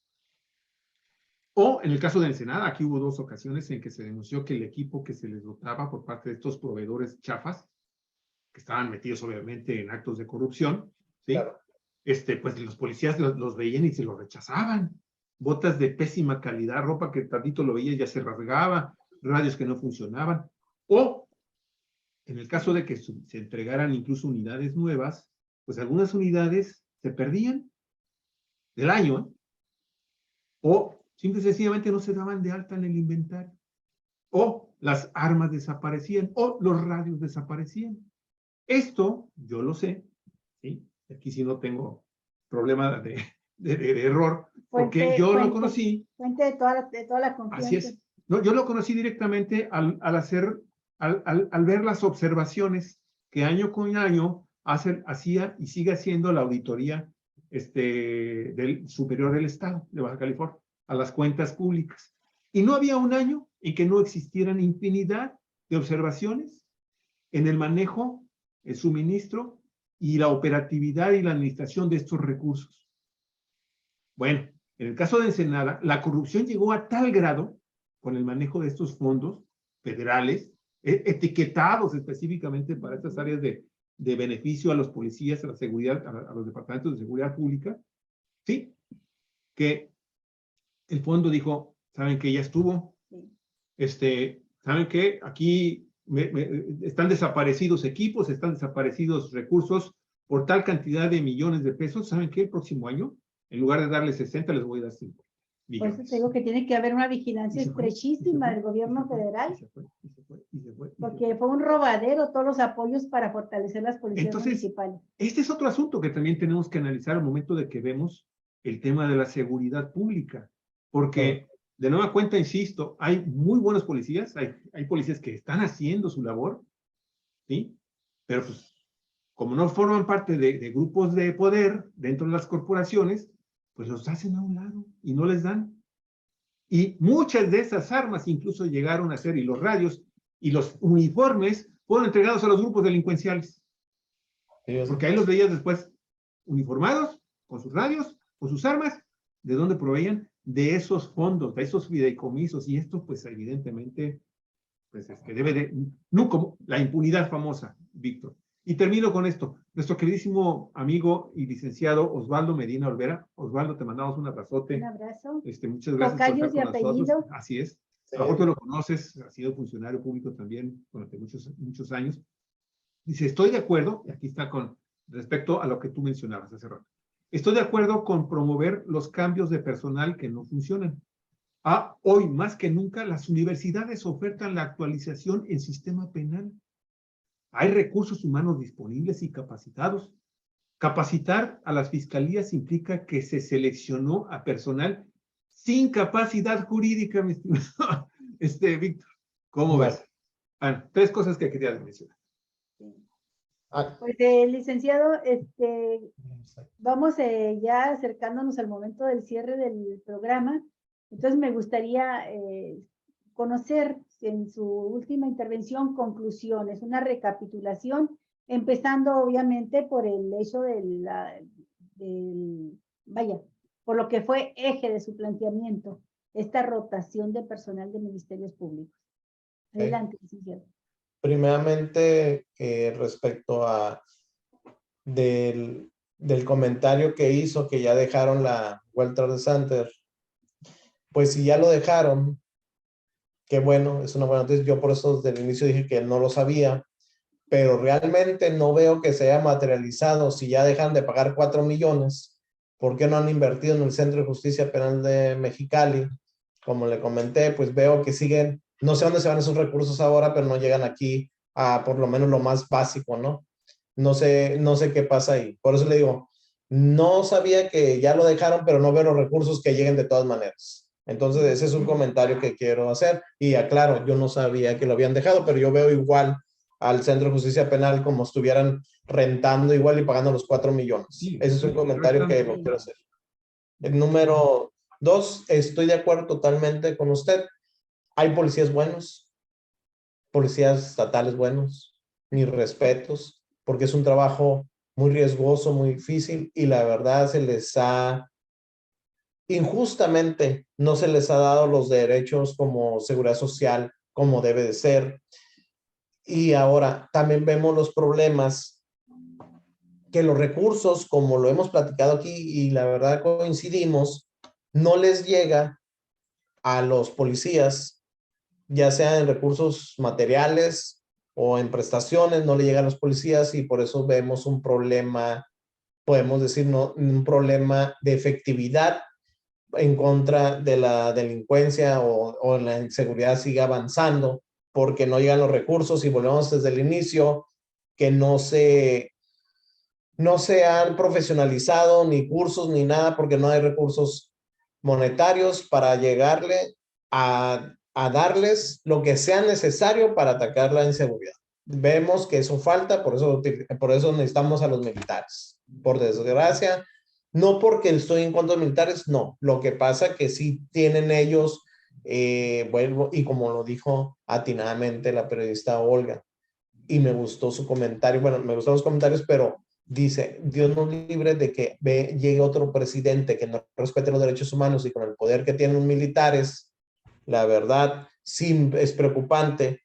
O en el caso de Ensenada, aquí hubo 2 ocasiones en que se denunció que el equipo que se les dotaba por parte de estos proveedores chafas, que estaban metidos obviamente en actos de corrupción, ¿sí? Claro. Pues los policías los veían y se los rechazaban. Botas de pésima calidad, ropa que tantito lo veía y ya se rasgaba, radios que no funcionaban. O en el caso de que se entregaran incluso unidades nuevas, pues algunas unidades se perdían del año, o simple y sencillamente no se daban de alta en el inventario, o las armas desaparecían, o los radios desaparecían. Esto, yo lo sé, ¿sí? Aquí sí no tengo problema de error, porque yo lo conocí. Fuente de toda la confianza. Así es. No, yo lo conocí directamente al ver las observaciones que año con año hacía y sigue haciendo la auditoría del superior del Estado de Baja California a las cuentas públicas. Y no había un año en que no existieran infinidad de observaciones en el manejo, el suministro y la operatividad y la administración de estos recursos. Bueno, en el caso de Ensenada, la corrupción llegó a tal grado con el manejo de estos fondos federales, etiquetados específicamente para estas áreas de beneficio a los policías, a la seguridad, a los departamentos de seguridad pública, ¿sí? Que el fondo dijo, ¿saben qué? Ya estuvo. ¿Saben qué? Aquí están desaparecidos equipos, están desaparecidos recursos por tal cantidad de millones de pesos. ¿Saben qué? El próximo año, en lugar de darles 60, les voy a dar 5 millones. Por eso te digo que tiene que haber una vigilancia estrechísima del gobierno federal. Porque fue un robadero todos los apoyos para fortalecer las policías municipales. Este es otro asunto que también tenemos que analizar al momento de que vemos el tema de la seguridad pública. Porque, de nueva cuenta, insisto, hay muy buenos policías, hay policías que están haciendo su labor, ¿sí? Pero pues, como no forman parte de grupos de poder dentro de las corporaciones, pues los hacen a un lado y no les dan. Y muchas de esas armas incluso llegaron a ser, y los radios y los uniformes fueron entregados a los grupos delincuenciales. Porque ahí los veías después uniformados, con sus radios, con sus armas. ¿De dónde proveían? De esos fondos, de esos fideicomisos. Y esto, pues, evidentemente, pues, es que debe de... No como la impunidad famosa, Víctor. Y termino con esto. Nuestro queridísimo amigo y licenciado Osvaldo Medina Olvera. Osvaldo, te mandamos un abrazote. Un abrazo. Muchas gracias Tocayos por estar con nosotros. Así es. Sí. A tú lo conoces, ha sido funcionario público también durante muchos años. Dice, estoy de acuerdo, y aquí está con respecto a lo que tú mencionabas hace rato. Estoy de acuerdo con promover los cambios de personal que no funcionan. Hoy, más que nunca, las universidades ofertan la actualización en sistema penal. Hay recursos humanos disponibles y capacitados. Capacitar a las fiscalías implica que se seleccionó a personal sin capacidad jurídica, mi estimado Víctor. ¿Cómo ves? Bueno, 3 cosas que quería mencionar. Pues, licenciado, vamos ya acercándonos al momento del cierre del programa. Entonces, me gustaría conocer en su última intervención conclusiones, una recapitulación, empezando obviamente por el hecho por lo que fue eje de su planteamiento, esta rotación de personal de ministerios públicos. Adelante, licenciado. Primeramente, respecto a del comentario que hizo, que ya dejaron la World Trade Center, pues si ya lo dejaron, qué bueno, es una buena noticia. Yo por eso desde el inicio dije que no lo sabía, pero realmente no veo que se haya materializado. Si ya dejan de pagar 4 millones, ¿por qué no han invertido en el Centro de Justicia Penal de Mexicali? Como le comenté, pues veo que siguen, no sé dónde se van esos recursos ahora, pero no llegan aquí a por lo menos lo más básico, ¿no? No sé qué pasa ahí. Por eso le digo, no sabía que ya lo dejaron, pero no veo los recursos que lleguen de todas maneras. Entonces, ese es un comentario que quiero hacer. Y aclaro, yo no sabía que lo habían dejado, pero yo veo igual al Centro de Justicia Penal como estuvieran rentando igual y pagando los 4 millones. Sí, ese es un comentario que lo quiero hacer. El número 2, estoy de acuerdo totalmente con usted. Hay policías buenos, policías estatales buenos, mis respetos, porque es un trabajo muy riesgoso, muy difícil, y la verdad injustamente no se les ha dado los derechos como seguridad social, como debe de ser. Y ahora también vemos los problemas que los recursos, como lo hemos platicado aquí, y la verdad coincidimos, no les llega a los policías, ya sea en recursos materiales o en prestaciones, no le llegan a los policías, y por eso vemos un problema, podemos decir, ¿no? Un problema de efectividad en contra de la delincuencia o la inseguridad sigue avanzando porque no llegan los recursos, y volvemos desde el inicio, que no se han profesionalizado ni cursos ni nada porque no hay recursos monetarios para llegarle a darles lo que sea necesario para atacar la inseguridad. vemos que eso falta, por eso necesitamos a los militares. Por desgracia, no porque estoy en contra de militares, no. Lo que pasa que sí tienen ellos, vuelvo, y como lo dijo atinadamente la periodista Olga, y me gustó su comentario, bueno, me gustaron los comentarios, pero dice, Dios nos libre de que llegue otro presidente que no respete los derechos humanos y con el poder que tienen los militares, la verdad, sí es preocupante,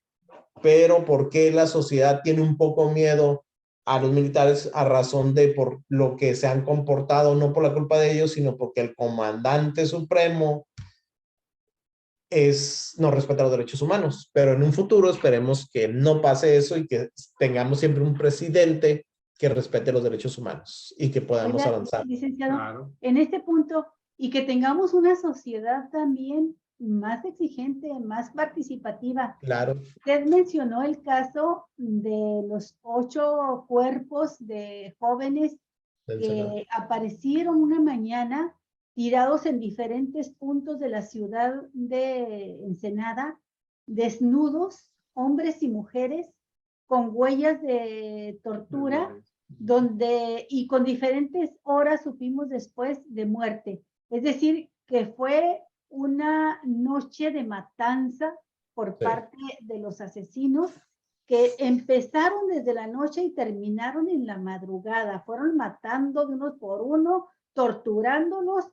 pero ¿por qué la sociedad tiene un poco miedo a los militares a razón de por lo que se han comportado, no por la culpa de ellos, sino porque el comandante supremo no respeta los derechos humanos? Pero en un futuro esperemos que no pase eso y que tengamos siempre un presidente que respete los derechos humanos y que podamos Oiga, avanzar. licenciado, Claro. en este punto, y que tengamos una sociedad también más exigente, más participativa. Claro. Usted mencionó el caso de los 8 cuerpos de jóvenes que aparecieron una mañana tirados en diferentes puntos de la ciudad de Ensenada, desnudos, hombres y mujeres, con huellas de tortura, y con diferentes horas supimos después de muerte. Es decir, que fue una noche de matanza por parte de los asesinos, que empezaron desde la noche y terminaron en la madrugada. Fueron matando de unos por uno, torturándolos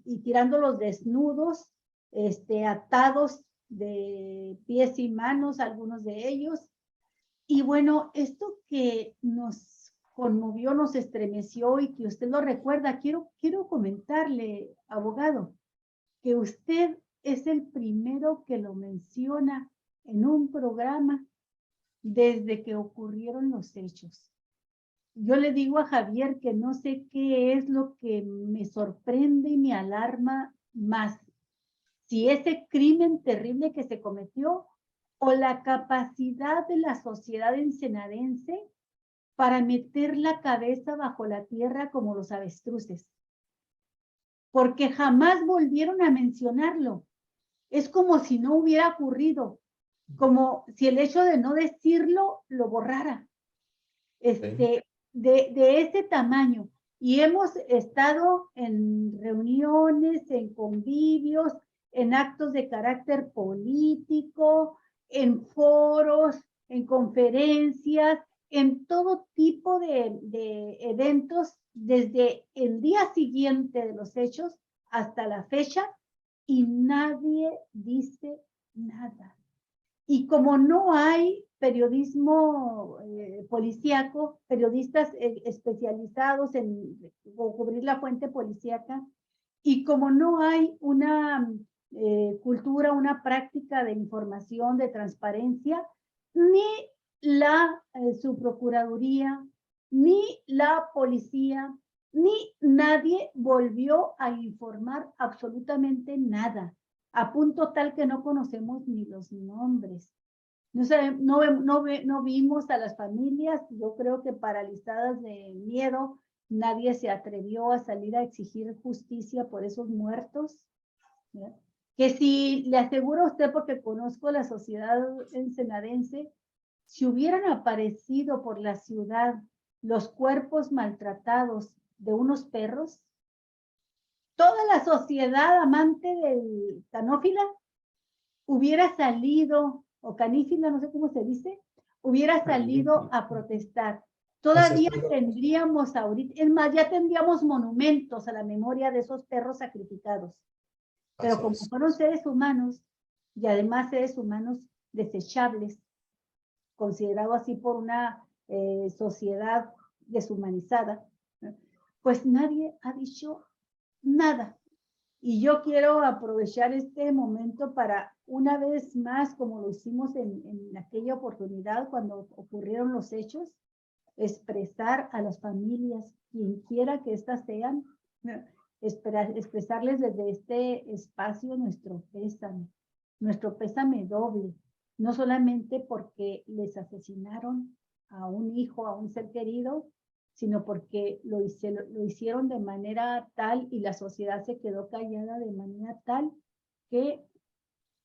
y tirándolos desnudos, atados de pies y manos, algunos de ellos. Y bueno, esto que nos conmovió, nos estremeció y que usted lo recuerda, quiero comentarle, abogado, que usted es el primero que lo menciona en un programa desde que ocurrieron los hechos. Yo le digo a Javier que no sé qué es lo que me sorprende y me alarma más, si ese crimen terrible que se cometió o la capacidad de la sociedad ensenadense para meter la cabeza bajo la tierra como los avestruces. Porque jamás volvieron a mencionarlo. Es como si no hubiera ocurrido, como si el hecho de no decirlo lo borrara. De ese tamaño. Y hemos estado en reuniones, en convivios, en actos de carácter político, en foros, en conferencias, en todo tipo de eventos desde el día siguiente de los hechos hasta la fecha, y nadie dice nada. Y como no hay periodismo policíaco, periodistas especializados en cubrir la fuente policíaca, y como no hay una cultura, una práctica de información, de transparencia, ni la subprocuraduría, ni la policía, ni nadie volvió a informar absolutamente nada, a punto tal que no conocemos ni los nombres. No vimos a las familias, yo creo que paralizadas de miedo, nadie se atrevió a salir a exigir justicia por esos muertos. ¿Verdad? Que si le aseguro a usted, porque conozco la sociedad ensenadense, si hubieran aparecido por la ciudad los cuerpos maltratados de unos perros, toda la sociedad amante del canófila hubiera salido, o canífila, no sé cómo se dice, hubiera salido a protestar. Todavía tendríamos ahorita, es más, ya tendríamos monumentos a la memoria de esos perros sacrificados. Pero como fueron seres humanos, y además seres humanos desechables, considerados así por una sociedad deshumanizada, pues nadie ha dicho nada. Y yo quiero aprovechar este momento para, una vez más, como lo hicimos en aquella oportunidad cuando ocurrieron los hechos, expresar a las familias, quien quiera que éstas sean, expresarles desde este espacio nuestro pésame doble, no solamente porque les asesinaron a un hijo, a un ser querido, sino porque lo hicieron de manera tal y la sociedad se quedó callada de manera tal que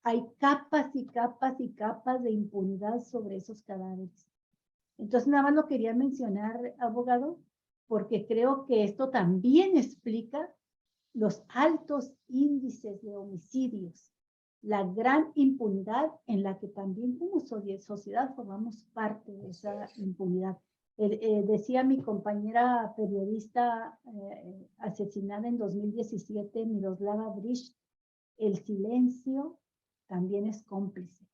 hay capas y capas y capas de impunidad sobre esos cadáveres. Entonces, nada más lo quería mencionar, abogado, porque creo que esto también explica los altos índices de homicidios, la gran impunidad en la que también como sociedad formamos parte de esa impunidad. Decía mi compañera periodista asesinada en 2017, Miroslava Bridge, el silencio también es cómplice.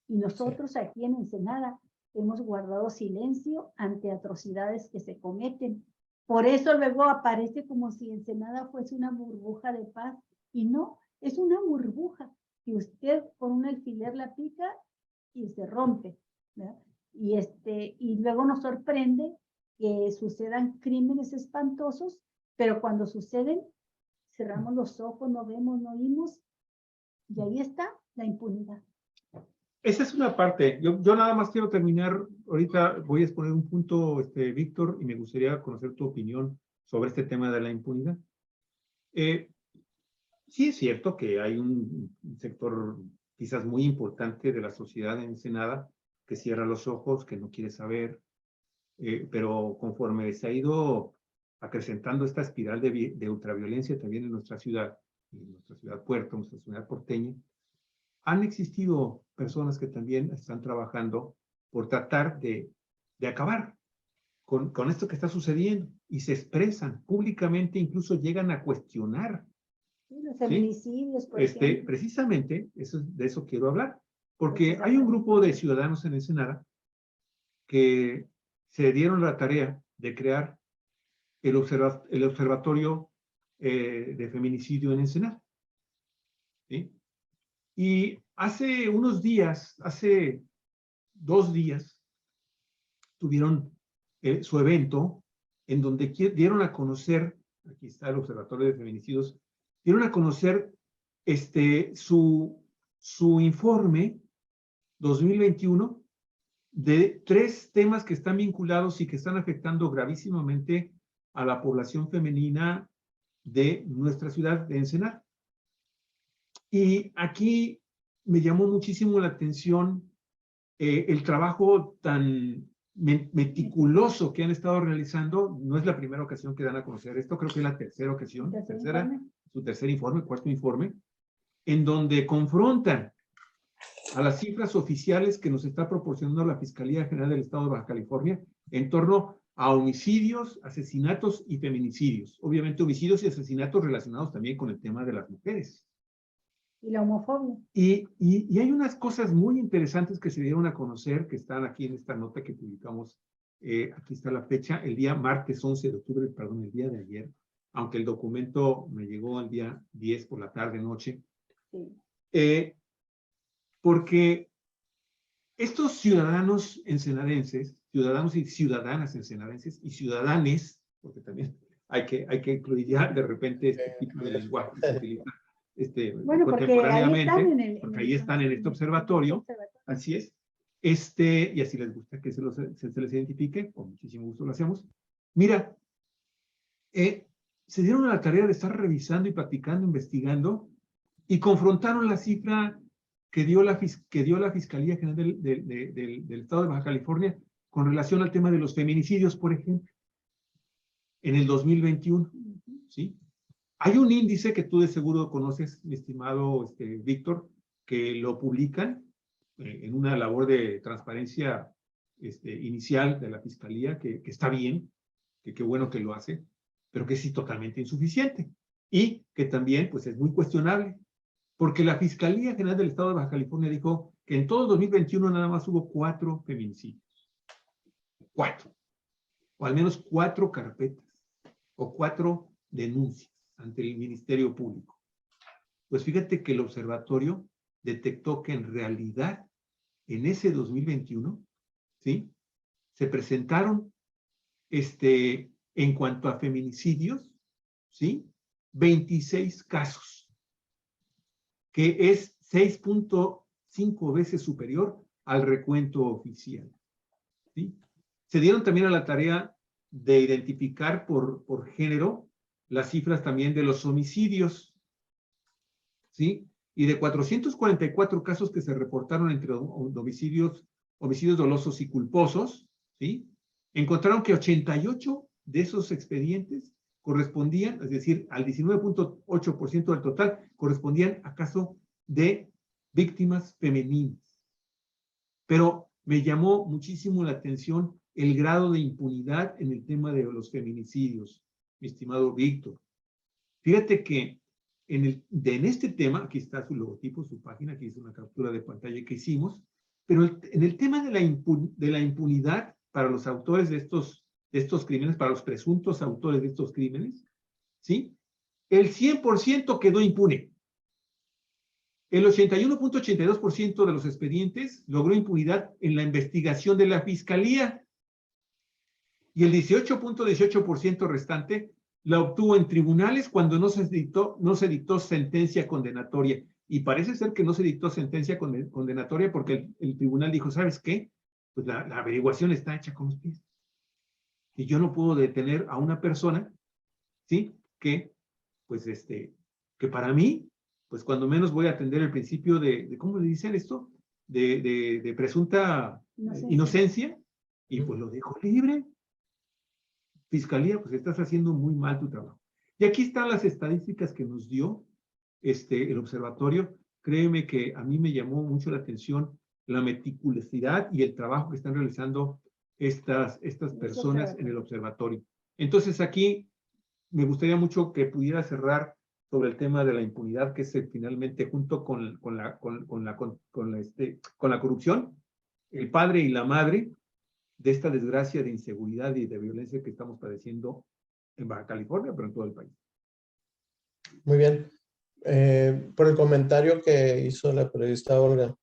Y nosotros aquí en Ensenada hemos guardado silencio ante atrocidades que se cometen. Por eso luego aparece como si Ensenada fuese una burbuja de paz. Y no, es una burbuja que usted con un alfiler la pica y se rompe, ¿verdad? Y luego nos sorprende que sucedan crímenes espantosos, pero cuando suceden, cerramos los ojos, no vemos, no oímos, y ahí está la impunidad. Esa es una parte. Yo nada más quiero terminar. Ahorita voy a exponer un punto, Víctor, y me gustaría conocer tu opinión sobre este tema de la impunidad. Sí es cierto que hay un sector quizás muy importante de la sociedad en Ensenada que cierra los ojos, que no quiere saber, pero conforme se ha ido acrecentando esta espiral de ultraviolencia también en nuestra ciudad puerto, nuestra ciudad porteña, han existido personas que también están trabajando por tratar de acabar con esto que está sucediendo y se expresan públicamente, incluso llegan a cuestionar. Sí, los feminicidios, por ejemplo. Precisamente, de eso quiero hablar, porque hay un grupo de ciudadanos en Ensenada que se dieron la tarea de crear el observatorio de feminicidio en Ensenada. ¿Sí? Y hace unos días, hace 2 días, tuvieron su evento en donde dieron a conocer, aquí está el Observatorio de Feminicidios, dieron a conocer su informe 2021 de 3 temas que están vinculados y que están afectando gravísimamente a la población femenina de nuestra ciudad de Ensenada. Y aquí me llamó muchísimo la atención el trabajo tan meticuloso que han estado realizando. No es la primera ocasión que dan a conocer esto, creo que es la tercera ocasión, su tercer informe, cuarto informe, en donde confrontan a las cifras oficiales que nos está proporcionando la Fiscalía General del Estado de Baja California en torno a homicidios, asesinatos y feminicidios. Obviamente homicidios y asesinatos relacionados también con el tema de las mujeres. Y la homofobia. Y hay unas cosas muy interesantes que se dieron a conocer, que están aquí en esta nota que publicamos. Aquí está la fecha, el día martes 11 de octubre, perdón, el día de ayer, aunque el documento me llegó el día 10 por la tarde, noche. Sí. Porque estos ciudadanos ensenadenses, ciudadanos y ciudadanas ensenadenses y ciudadanes, porque también hay que incluir ya de repente este tipo de lenguaje que se utiliza contemporáneamente, porque ahí están en este observatorio, así es, y así les gusta que se les identifique, con muchísimo gusto lo hacemos. Mira, se dieron a la tarea de estar revisando y platicando, investigando, y confrontaron la cifra que dio la Fiscalía General del Estado de Baja California con relación al tema de los feminicidios, por ejemplo, en el 2021, ¿sí? Hay un índice que tú de seguro conoces, mi estimado Víctor, que lo publican en una labor de transparencia inicial de la Fiscalía, que está bien, que qué bueno que lo hace, pero que es totalmente insuficiente y que también pues, es muy cuestionable, porque la Fiscalía General del Estado de Baja California dijo que en todo 2021 nada más hubo 4 feminicidios. 4. O al menos 4 carpetas o 4 denuncias ante el Ministerio Público. Pues fíjate que el observatorio detectó que en realidad en ese 2021, ¿sí? Se presentaron, en cuanto a feminicidios, ¿sí? 26 casos, que es 6.5 veces superior al recuento oficial, ¿sí? Se dieron también a la tarea de identificar por género las cifras también de los homicidios, ¿sí? Y de 444 casos que se reportaron entre homicidios dolosos y culposos, ¿sí? Encontraron que 88 de esos expedientes correspondían, es decir, al 19.8% del total, correspondían a casos de víctimas femeninas. Pero me llamó muchísimo la atención el grado de impunidad en el tema de los feminicidios, mi estimado Víctor. Fíjate que en este tema, aquí está su logotipo, su página, aquí es una captura de pantalla que hicimos, pero en el tema de la impunidad para los autores de estos crímenes, para los presuntos autores de estos crímenes, ¿sí? El 100% quedó impune. El 81.82% de los expedientes logró impunidad en la investigación de la Fiscalía y el 18.18% restante la obtuvo en tribunales cuando no se dictó sentencia condenatoria. Y parece ser que no se dictó sentencia condenatoria porque el tribunal dijo, ¿sabes qué? Pues la averiguación está hecha con los pies. Y yo no puedo detener a una persona, ¿sí? Que, pues, que para mí, pues cuando menos voy a atender el principio de ¿cómo le dicen esto? De presunta inocencia, y pues lo dejo libre. Fiscalía, pues estás haciendo muy mal tu trabajo. Y aquí están las estadísticas que nos dio el observatorio. Créeme que a mí me llamó mucho la atención la meticulosidad y el trabajo que están realizando estas personas en el observatorio. Entonces aquí me gustaría mucho que pudiera cerrar sobre el tema de la impunidad, que es finalmente junto con la corrupción, el padre y la madre de esta desgracia de inseguridad y de violencia que estamos padeciendo en Baja California, pero en todo el país. Muy bien. Por el comentario que hizo la periodista Olga,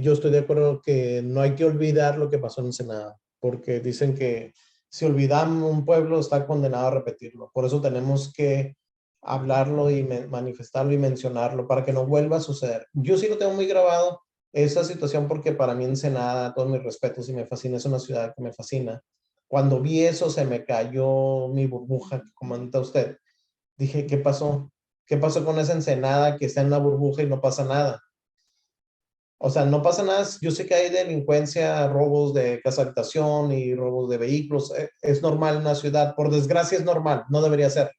yo estoy de acuerdo que no hay que olvidar lo que pasó en Ensenada, porque dicen que si olvidamos un pueblo está condenado a repetirlo. Por eso tenemos que hablarlo y manifestarlo y mencionarlo para que no vuelva a suceder. Yo sí lo tengo muy grabado esa situación porque para mí Ensenada, todos mis respetos y me fascina, es una ciudad que me fascina. Cuando vi eso se me cayó mi burbuja, que comenta usted. Dije, ¿qué pasó? ¿Qué pasó con esa Ensenada que está en una burbuja y no pasa nada? O sea, no pasa nada. Yo sé que hay delincuencia, robos de casa habitación y robos de vehículos. Es normal en una ciudad. Por desgracia es normal. No debería ser.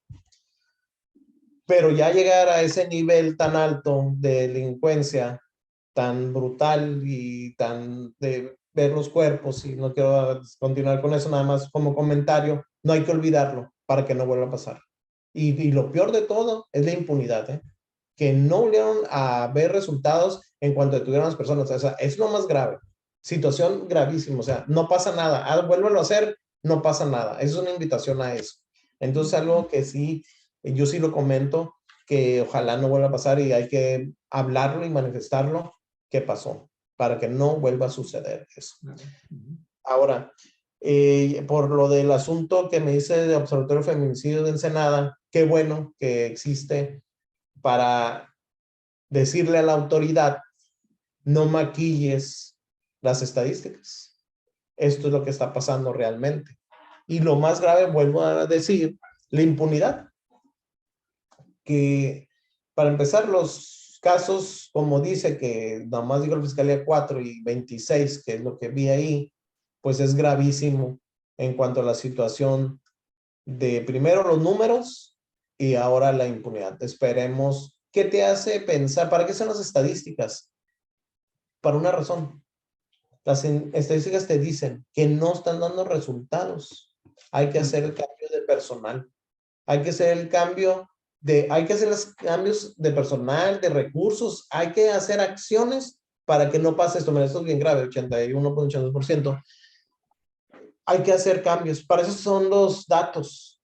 Pero ya llegar a ese nivel tan alto de delincuencia, tan brutal y tan de ver los cuerpos, y no quiero continuar con eso, nada más como comentario, no hay que olvidarlo para que no vuelva a pasar. Y lo peor de todo es la impunidad, ¿eh? Que no volvieron a ver resultados en cuanto detuvieron a las personas. O sea, es lo más grave. Situación gravísima. O sea, no pasa nada. Vuélvelo a hacer, no pasa nada. Es una invitación a eso. Entonces, algo que sí, yo sí lo comento, que ojalá no vuelva a pasar y hay que hablarlo y manifestarlo qué pasó para que no vuelva a suceder eso. Ahora, por lo del asunto que me dice de Observatorio Feminicidio de Ensenada, qué bueno que existe para decirle a la autoridad, no maquilles las estadísticas. Esto es lo que está pasando realmente. Y lo más grave, vuelvo a decir, la impunidad. Que para empezar, los casos, como dice que nomás digo la Fiscalía 4 y 26, que es lo que vi ahí, pues es gravísimo en cuanto a la situación de primero los números y ahora la impunidad. Esperemos. ¿Qué te hace pensar? ¿Para qué son las estadísticas? Para una razón. Las estadísticas te dicen que no están dando resultados. Hay que hacer el cambio de personal. Hay que hacer el cambio hay que hacer los cambios de personal, de recursos. Hay que hacer acciones para que no pase esto. Mira, esto es bien grave, 81.82%. Hay que hacer cambios. Para eso son los datos.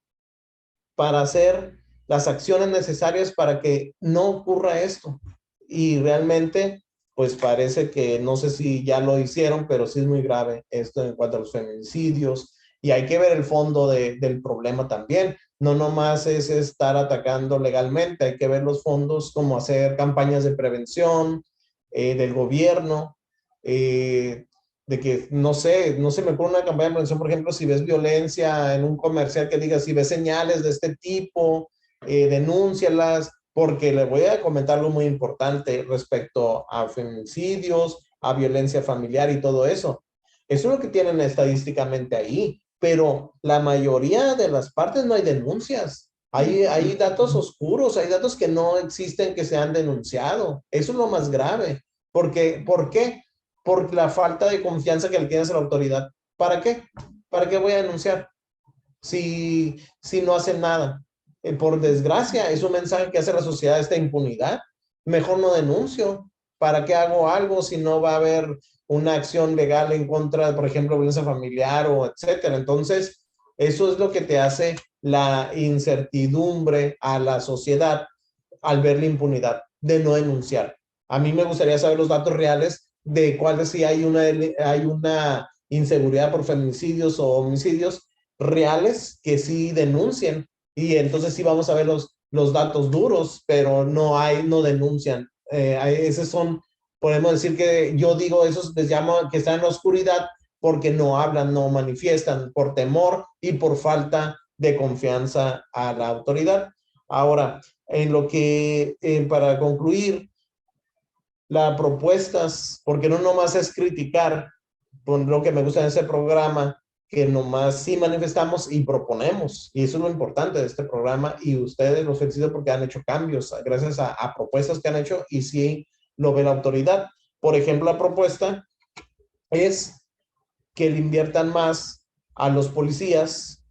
Para hacer las acciones necesarias para que no ocurra esto. Y realmente, pues parece que, no sé si ya lo hicieron, pero sí es muy grave esto en cuanto a los feminicidios. Y hay que ver el fondo del problema también. No nomás es estar atacando legalmente, hay que ver los fondos, como hacer campañas de prevención del gobierno, de que, no sé, no se me ocurre una campaña de prevención, por ejemplo, si ves violencia en un comercial que diga, si ves señales de este tipo, denúncialas, porque le voy a comentar algo muy importante respecto a feminicidios, a violencia familiar y todo eso. Eso es lo que tienen estadísticamente ahí, pero la mayoría de las partes no hay denuncias. Hay datos oscuros, hay datos que no existen que se han denunciado. Eso es lo más grave. Porque, ¿por qué? Por la falta de confianza que le tienes a la autoridad. ¿Para qué? ¿Para qué voy a denunciar? Si no hacen nada. Por desgracia, es un mensaje que hace la sociedad, esta impunidad. Mejor no denuncio. ¿Para qué hago algo si no va a haber una acción legal en contra de, por ejemplo, violencia familiar o etcétera? Entonces, eso es lo que te hace la incertidumbre a la sociedad al ver la impunidad de no denunciar. A mí me gustaría saber los datos reales de cuáles si hay una inseguridad por feminicidios o homicidios reales que sí denuncien, y entonces sí vamos a ver los datos duros, pero no denuncian. Esos son, podemos decir que yo digo, esos les llamo que están en la oscuridad porque no hablan, no manifiestan por temor y por falta de confianza a la autoridad. Ahora, en lo que, para concluir, las propuestas, porque no nomás es criticar, por lo que me gusta en ese programa, que nomás sí manifestamos y proponemos, y eso es lo importante de este programa, y ustedes los felicito porque han hecho cambios, gracias a propuestas que han hecho, y sí lo ve la autoridad. Por ejemplo, la propuesta es que le inviertan más a los policías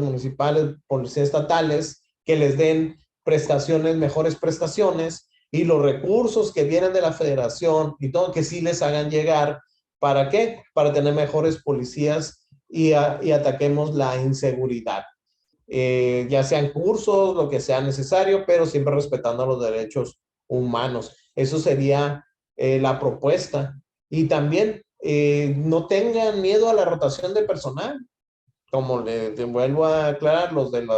municipales, policías estatales, que les den prestaciones, mejores prestaciones, y los recursos que vienen de la federación y todo, que sí les hagan llegar. ¿Para qué? Para tener mejores policías y ataquemos la inseguridad. Ya sean cursos, lo que sea necesario, pero siempre respetando los derechos humanos. Eso sería la propuesta. Y también no tengan miedo a la rotación de personal. Como te vuelvo a aclarar, los del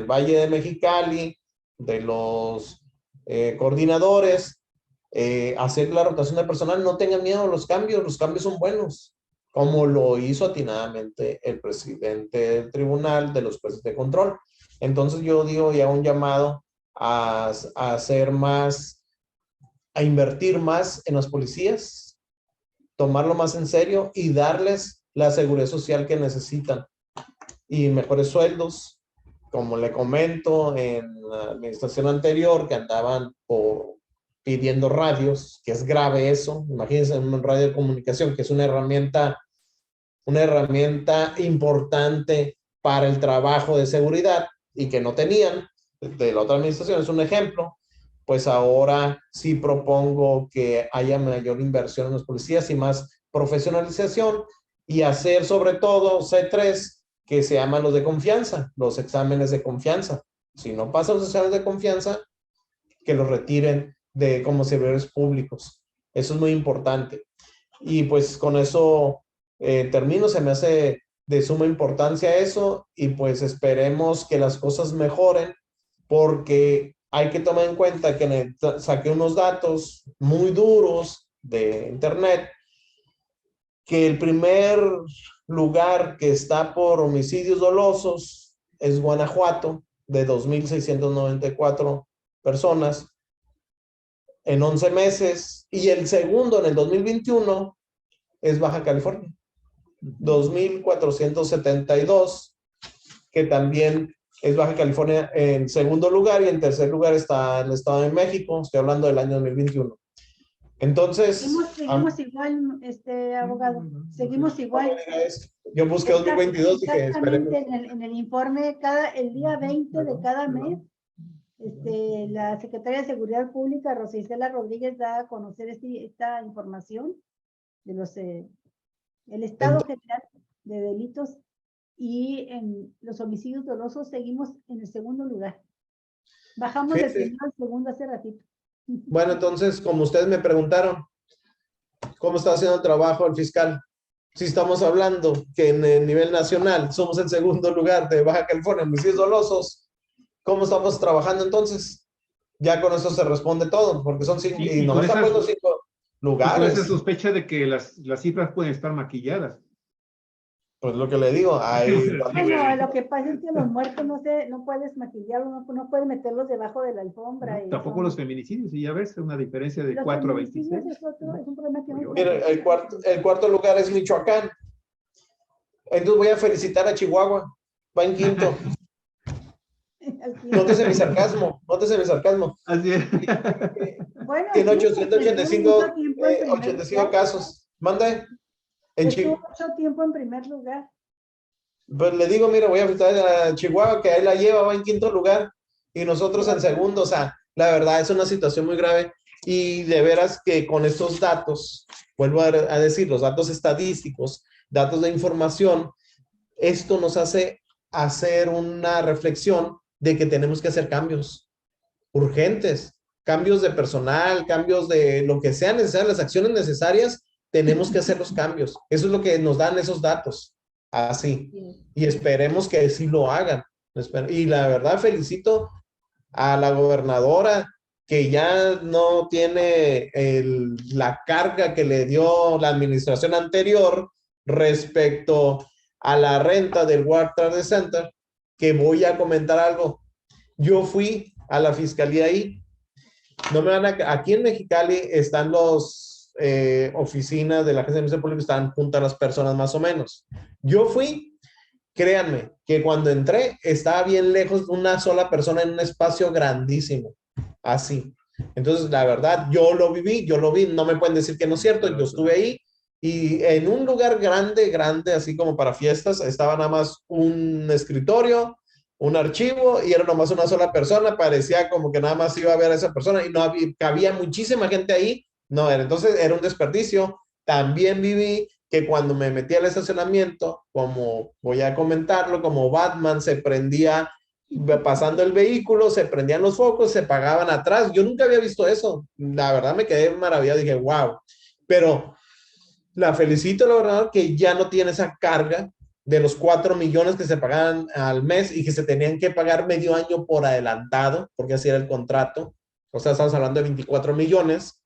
Valle de Mexicali, de los coordinadores, hacer la rotación de personal, no tengan miedo a los cambios son buenos, como lo hizo atinadamente el presidente del tribunal de los jueces de control. Entonces yo digo ya un llamado a hacer más, a invertir más en las policías, tomarlo más en serio y darles la seguridad social que necesitan y mejores sueldos. Como le comento, en la administración anterior que andaban pidiendo radios, que es grave eso. Imagínense un radio de comunicación, que es una herramienta importante para el trabajo de seguridad y que no tenían. De la otra administración es un ejemplo. Pues ahora sí propongo que haya mayor inversión en los policías y más profesionalización, y hacer sobre todo C3, que se llaman los de confianza, los exámenes de confianza. Si no pasan los exámenes de confianza, que los retiren como servidores públicos. Eso es muy importante. Y pues con eso termino. Se me hace de suma importancia eso, y pues esperemos que las cosas mejoren, porque hay que tomar en cuenta que saqué unos datos muy duros de internet, que el primer lugar que está por homicidios dolosos es Guanajuato, de 2,694 personas en 11 meses, y el segundo en el 2021 es Baja California, 2,472, que también es Baja California en segundo lugar, y en tercer lugar está el Estado de México. Estoy hablando del año 2021. Entonces, seguimos igual, abogado, seguimos igual. Yo busqué 2022 y dije, esperemos. En el informe, el día 20 de cada mes, la Secretaria de Seguridad Pública, Rosa Isela Rodríguez, da a conocer esta información de el estado general de delitos, y en los homicidios dolosos seguimos en el segundo lugar. Bajamos del primero al segundo hace ratito. Bueno, entonces, como ustedes me preguntaron, ¿cómo está haciendo el trabajo el fiscal? Si estamos hablando que en el nivel nacional somos el segundo lugar de Baja California en homicidios dolosos, ¿cómo estamos trabajando entonces? Ya con eso se responde todo, porque son 5, y no están puestos 5 lugares. Con esa sospecha de que las cifras pueden estar maquilladas. Pues lo que le digo, hay... Bueno, lo que pasa es que los muertos no puedes maquillarlos, no puedes meterlos debajo de la alfombra. No, y tampoco son- los feminicidios, y ya ves, una diferencia de los 4 a feminicidios 26. es un problema que no Mira, el cuarto lugar es Michoacán. Entonces voy a felicitar a Chihuahua. Va en quinto. Nótese mi sarcasmo, nótese mi sarcasmo. Así es. Bueno, Tiene sí, porque estuvo mucho tiempo en primer 85 lugar. casos. Manda. Estuvo mucho tiempo en primer lugar. Pues le digo, mira, voy a felicitar a Chihuahua, que ahí la lleva, va en quinto lugar, y nosotros en segundo. O sea, la verdad es una situación muy grave. Y de veras que con estos datos, vuelvo a decir, los datos estadísticos, datos de información, esto nos hace hacer una reflexión de que tenemos que hacer cambios urgentes, cambios de personal, cambios de lo que sea necesario, las acciones necesarias, tenemos que hacer los cambios. Eso es lo que nos dan esos datos. Así. Y esperemos que sí lo hagan. Y la verdad felicito a la gobernadora que ya no tiene la carga que le dio la administración anterior respecto a la renta del World Trade Center, que voy a comentar algo. Yo fui a la fiscalía ahí. No me van aquí en Mexicali están los oficinas de la Agencia de Ministerio Público, están juntas las personas más o menos. Yo fui, créanme, que cuando entré estaba bien lejos una sola persona en un espacio grandísimo, así. Entonces, la verdad, yo lo viví, yo lo vi, no me pueden decir que no es cierto, yo estuve ahí y en un lugar grande, grande, así como para fiestas, estaba nada más un escritorio, un archivo y era nomás una sola persona, parecía como que nada más iba a ver a esa persona y no cabía muchísima gente ahí, no, entonces era un desperdicio. También viví que cuando me metí al estacionamiento, como voy a comentarlo, como Batman se prendía pasando el vehículo, se prendían los focos, se pagaban atrás. Yo nunca había visto eso. La verdad me quedé maravillado, dije, wow. Pero la felicito, la verdad, que ya no tiene esa carga de los 4 millones que se pagaban al mes y que se tenían que pagar medio año por adelantado, porque así era el contrato. O sea, estamos hablando de 24 millones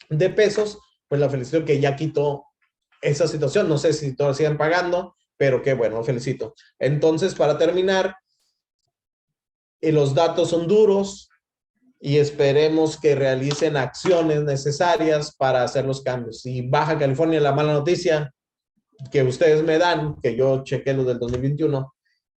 de pesos. Pues la felicito que ya quitó esa situación. No sé si todos siguen pagando, pero qué bueno, felicito. Entonces, para terminar, los datos son duros y esperemos que realicen acciones necesarias para hacer los cambios. Y Baja California, la mala noticia que ustedes me dan, que yo chequé lo del 2021,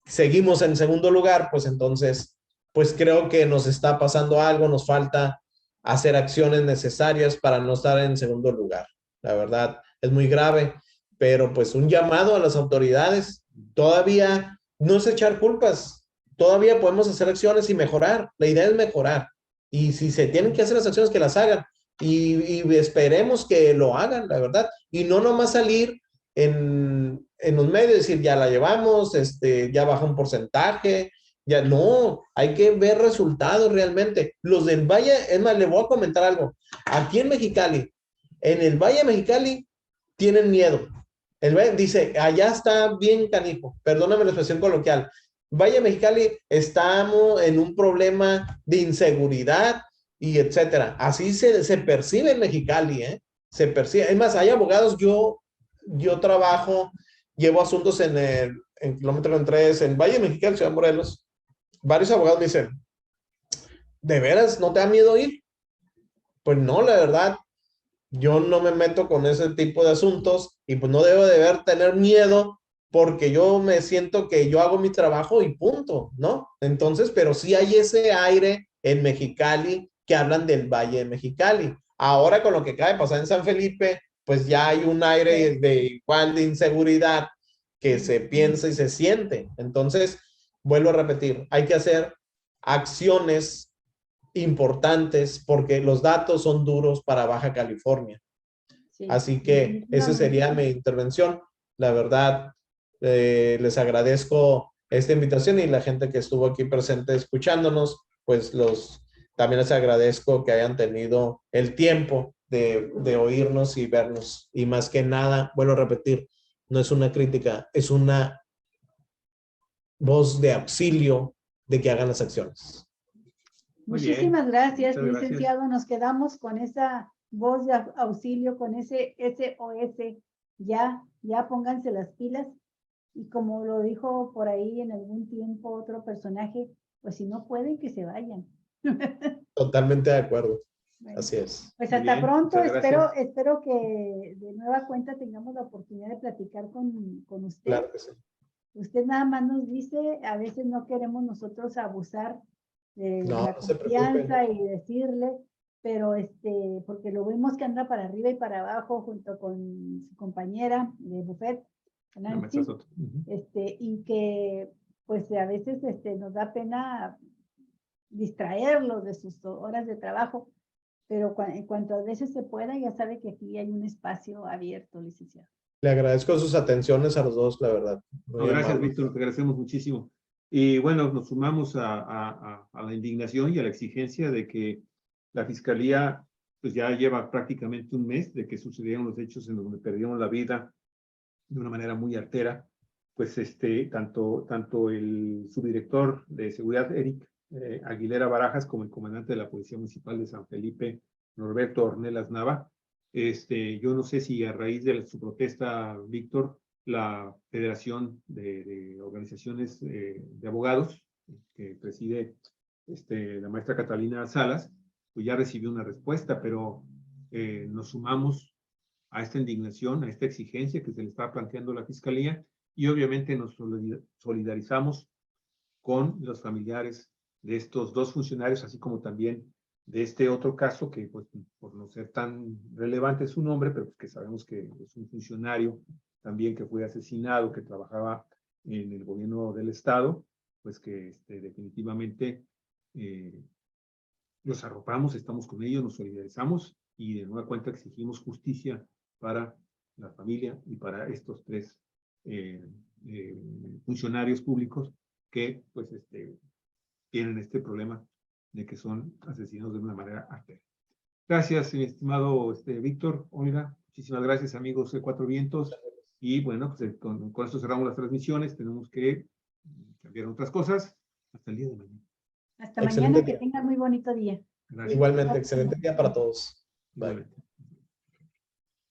seguimos en segundo lugar, pues entonces, pues creo que nos está pasando algo, nos falta hacer acciones necesarias para no estar en segundo lugar. La verdad, es muy grave, pero pues un llamado a las autoridades, todavía no es echar culpas, todavía podemos hacer acciones y mejorar. La idea es mejorar. Y si se tienen que hacer las acciones, que las hagan. Y esperemos que lo hagan, la verdad. Y no nomás salir en los medios y decir, ya la llevamos, ya baja un porcentaje, ya no, hay que ver resultados realmente. Los del Valle, es más, le voy a comentar algo. Aquí en Mexicali, en el Valle de Mexicali, tienen miedo. El Valle dice, allá está bien canijo, perdóname la expresión coloquial. Valle Mexicali, estamos en un problema de inseguridad y etcétera. Así se percibe en Mexicali, ¿eh? Se percibe. Es más, hay abogados, yo trabajo, llevo asuntos en kilómetro 3, en Valle Mexicali, Ciudad Morelos. Varios abogados me dicen, ¿de veras no te da miedo ir? Pues no, la verdad, yo no me meto con ese tipo de asuntos y pues no debo de tener miedo porque yo me siento que yo hago mi trabajo y punto, ¿no? Entonces, pero sí hay ese aire en Mexicali que hablan del Valle de Mexicali. Ahora con lo que acaba de pasar en San Felipe, pues ya hay un aire de igual de inseguridad que se piensa y se siente. Entonces, vuelvo a repetir, hay que hacer acciones importantes porque los datos son duros para Baja California. Sí, Así que esa sería mi intervención. La verdad, les agradezco esta invitación y la gente que estuvo aquí presente escuchándonos, pues también les agradezco que hayan tenido el tiempo de oírnos y vernos. Y más que nada, vuelvo a repetir, no es una crítica, es una voz de auxilio de que hagan las acciones. Muy bien. Muchísimas gracias, Muchas gracias. licenciado. Nos quedamos con esa voz de auxilio, con ese SOS. Ya pónganse las pilas Y como lo dijo por ahí en algún tiempo otro personaje, pues si no pueden, que se vayan. Totalmente de acuerdo. Bueno, Así es. pues Muy hasta bien, pronto, muchas gracias. espero que de nueva cuenta tengamos la oportunidad de platicar con usted. Claro que sí. Usted nada más nos dice, a veces no queremos nosotros abusar de No, la no se preocupen. confianza y decirle, pero porque lo vemos que anda para arriba y para abajo junto con su compañera de buffet, La Nancy, maestra Soto. Ujú. y que pues a veces nos da pena distraerlos de sus horas de trabajo, pero en cuanto a veces se pueda, ya sabe que aquí hay un espacio abierto, licenciado. Le agradezco sus atenciones a los dos, la verdad. Muy No, gracias, amables. Víctor, te agradecemos muchísimo. Y bueno, nos sumamos a la indignación y a la exigencia de que la Fiscalía pues ya lleva prácticamente un mes de que sucedieron los hechos en donde perdieron la vida de una manera muy artera, pues tanto el subdirector de seguridad, Eric Aguilera Barajas, como el comandante de la Policía Municipal de San Felipe, Norberto Ornelas Nava. Yo no sé si a raíz de su protesta, Víctor, la Federación de Organizaciones de Abogados, que preside la maestra Catalina Salas, pues ya recibió una respuesta, pero nos sumamos a esta indignación, a esta exigencia que se le está planteando a la Fiscalía y obviamente nos solidarizamos con los familiares de estos dos funcionarios, así como también de este otro caso que, pues, por no ser tan relevante su nombre, pero que sabemos que es un funcionario también que fue asesinado, que trabajaba en el gobierno del estado, pues que definitivamente los arropamos, estamos con ellos, nos solidarizamos y de nueva cuenta exigimos justicia para la familia y para estos tres funcionarios públicos que pues tienen este problema de que son asesinados de una manera artera. Gracias, mi estimado Víctor, Olga, muchísimas gracias, amigos de Cuatro Vientos, y bueno, pues con esto cerramos las transmisiones, tenemos que cambiar otras cosas, hasta el día de mañana. Hasta Excelente mañana, que día. tenga muy bonito día. Gracias. Igualmente, excelente día para todos. Bye. Igualmente.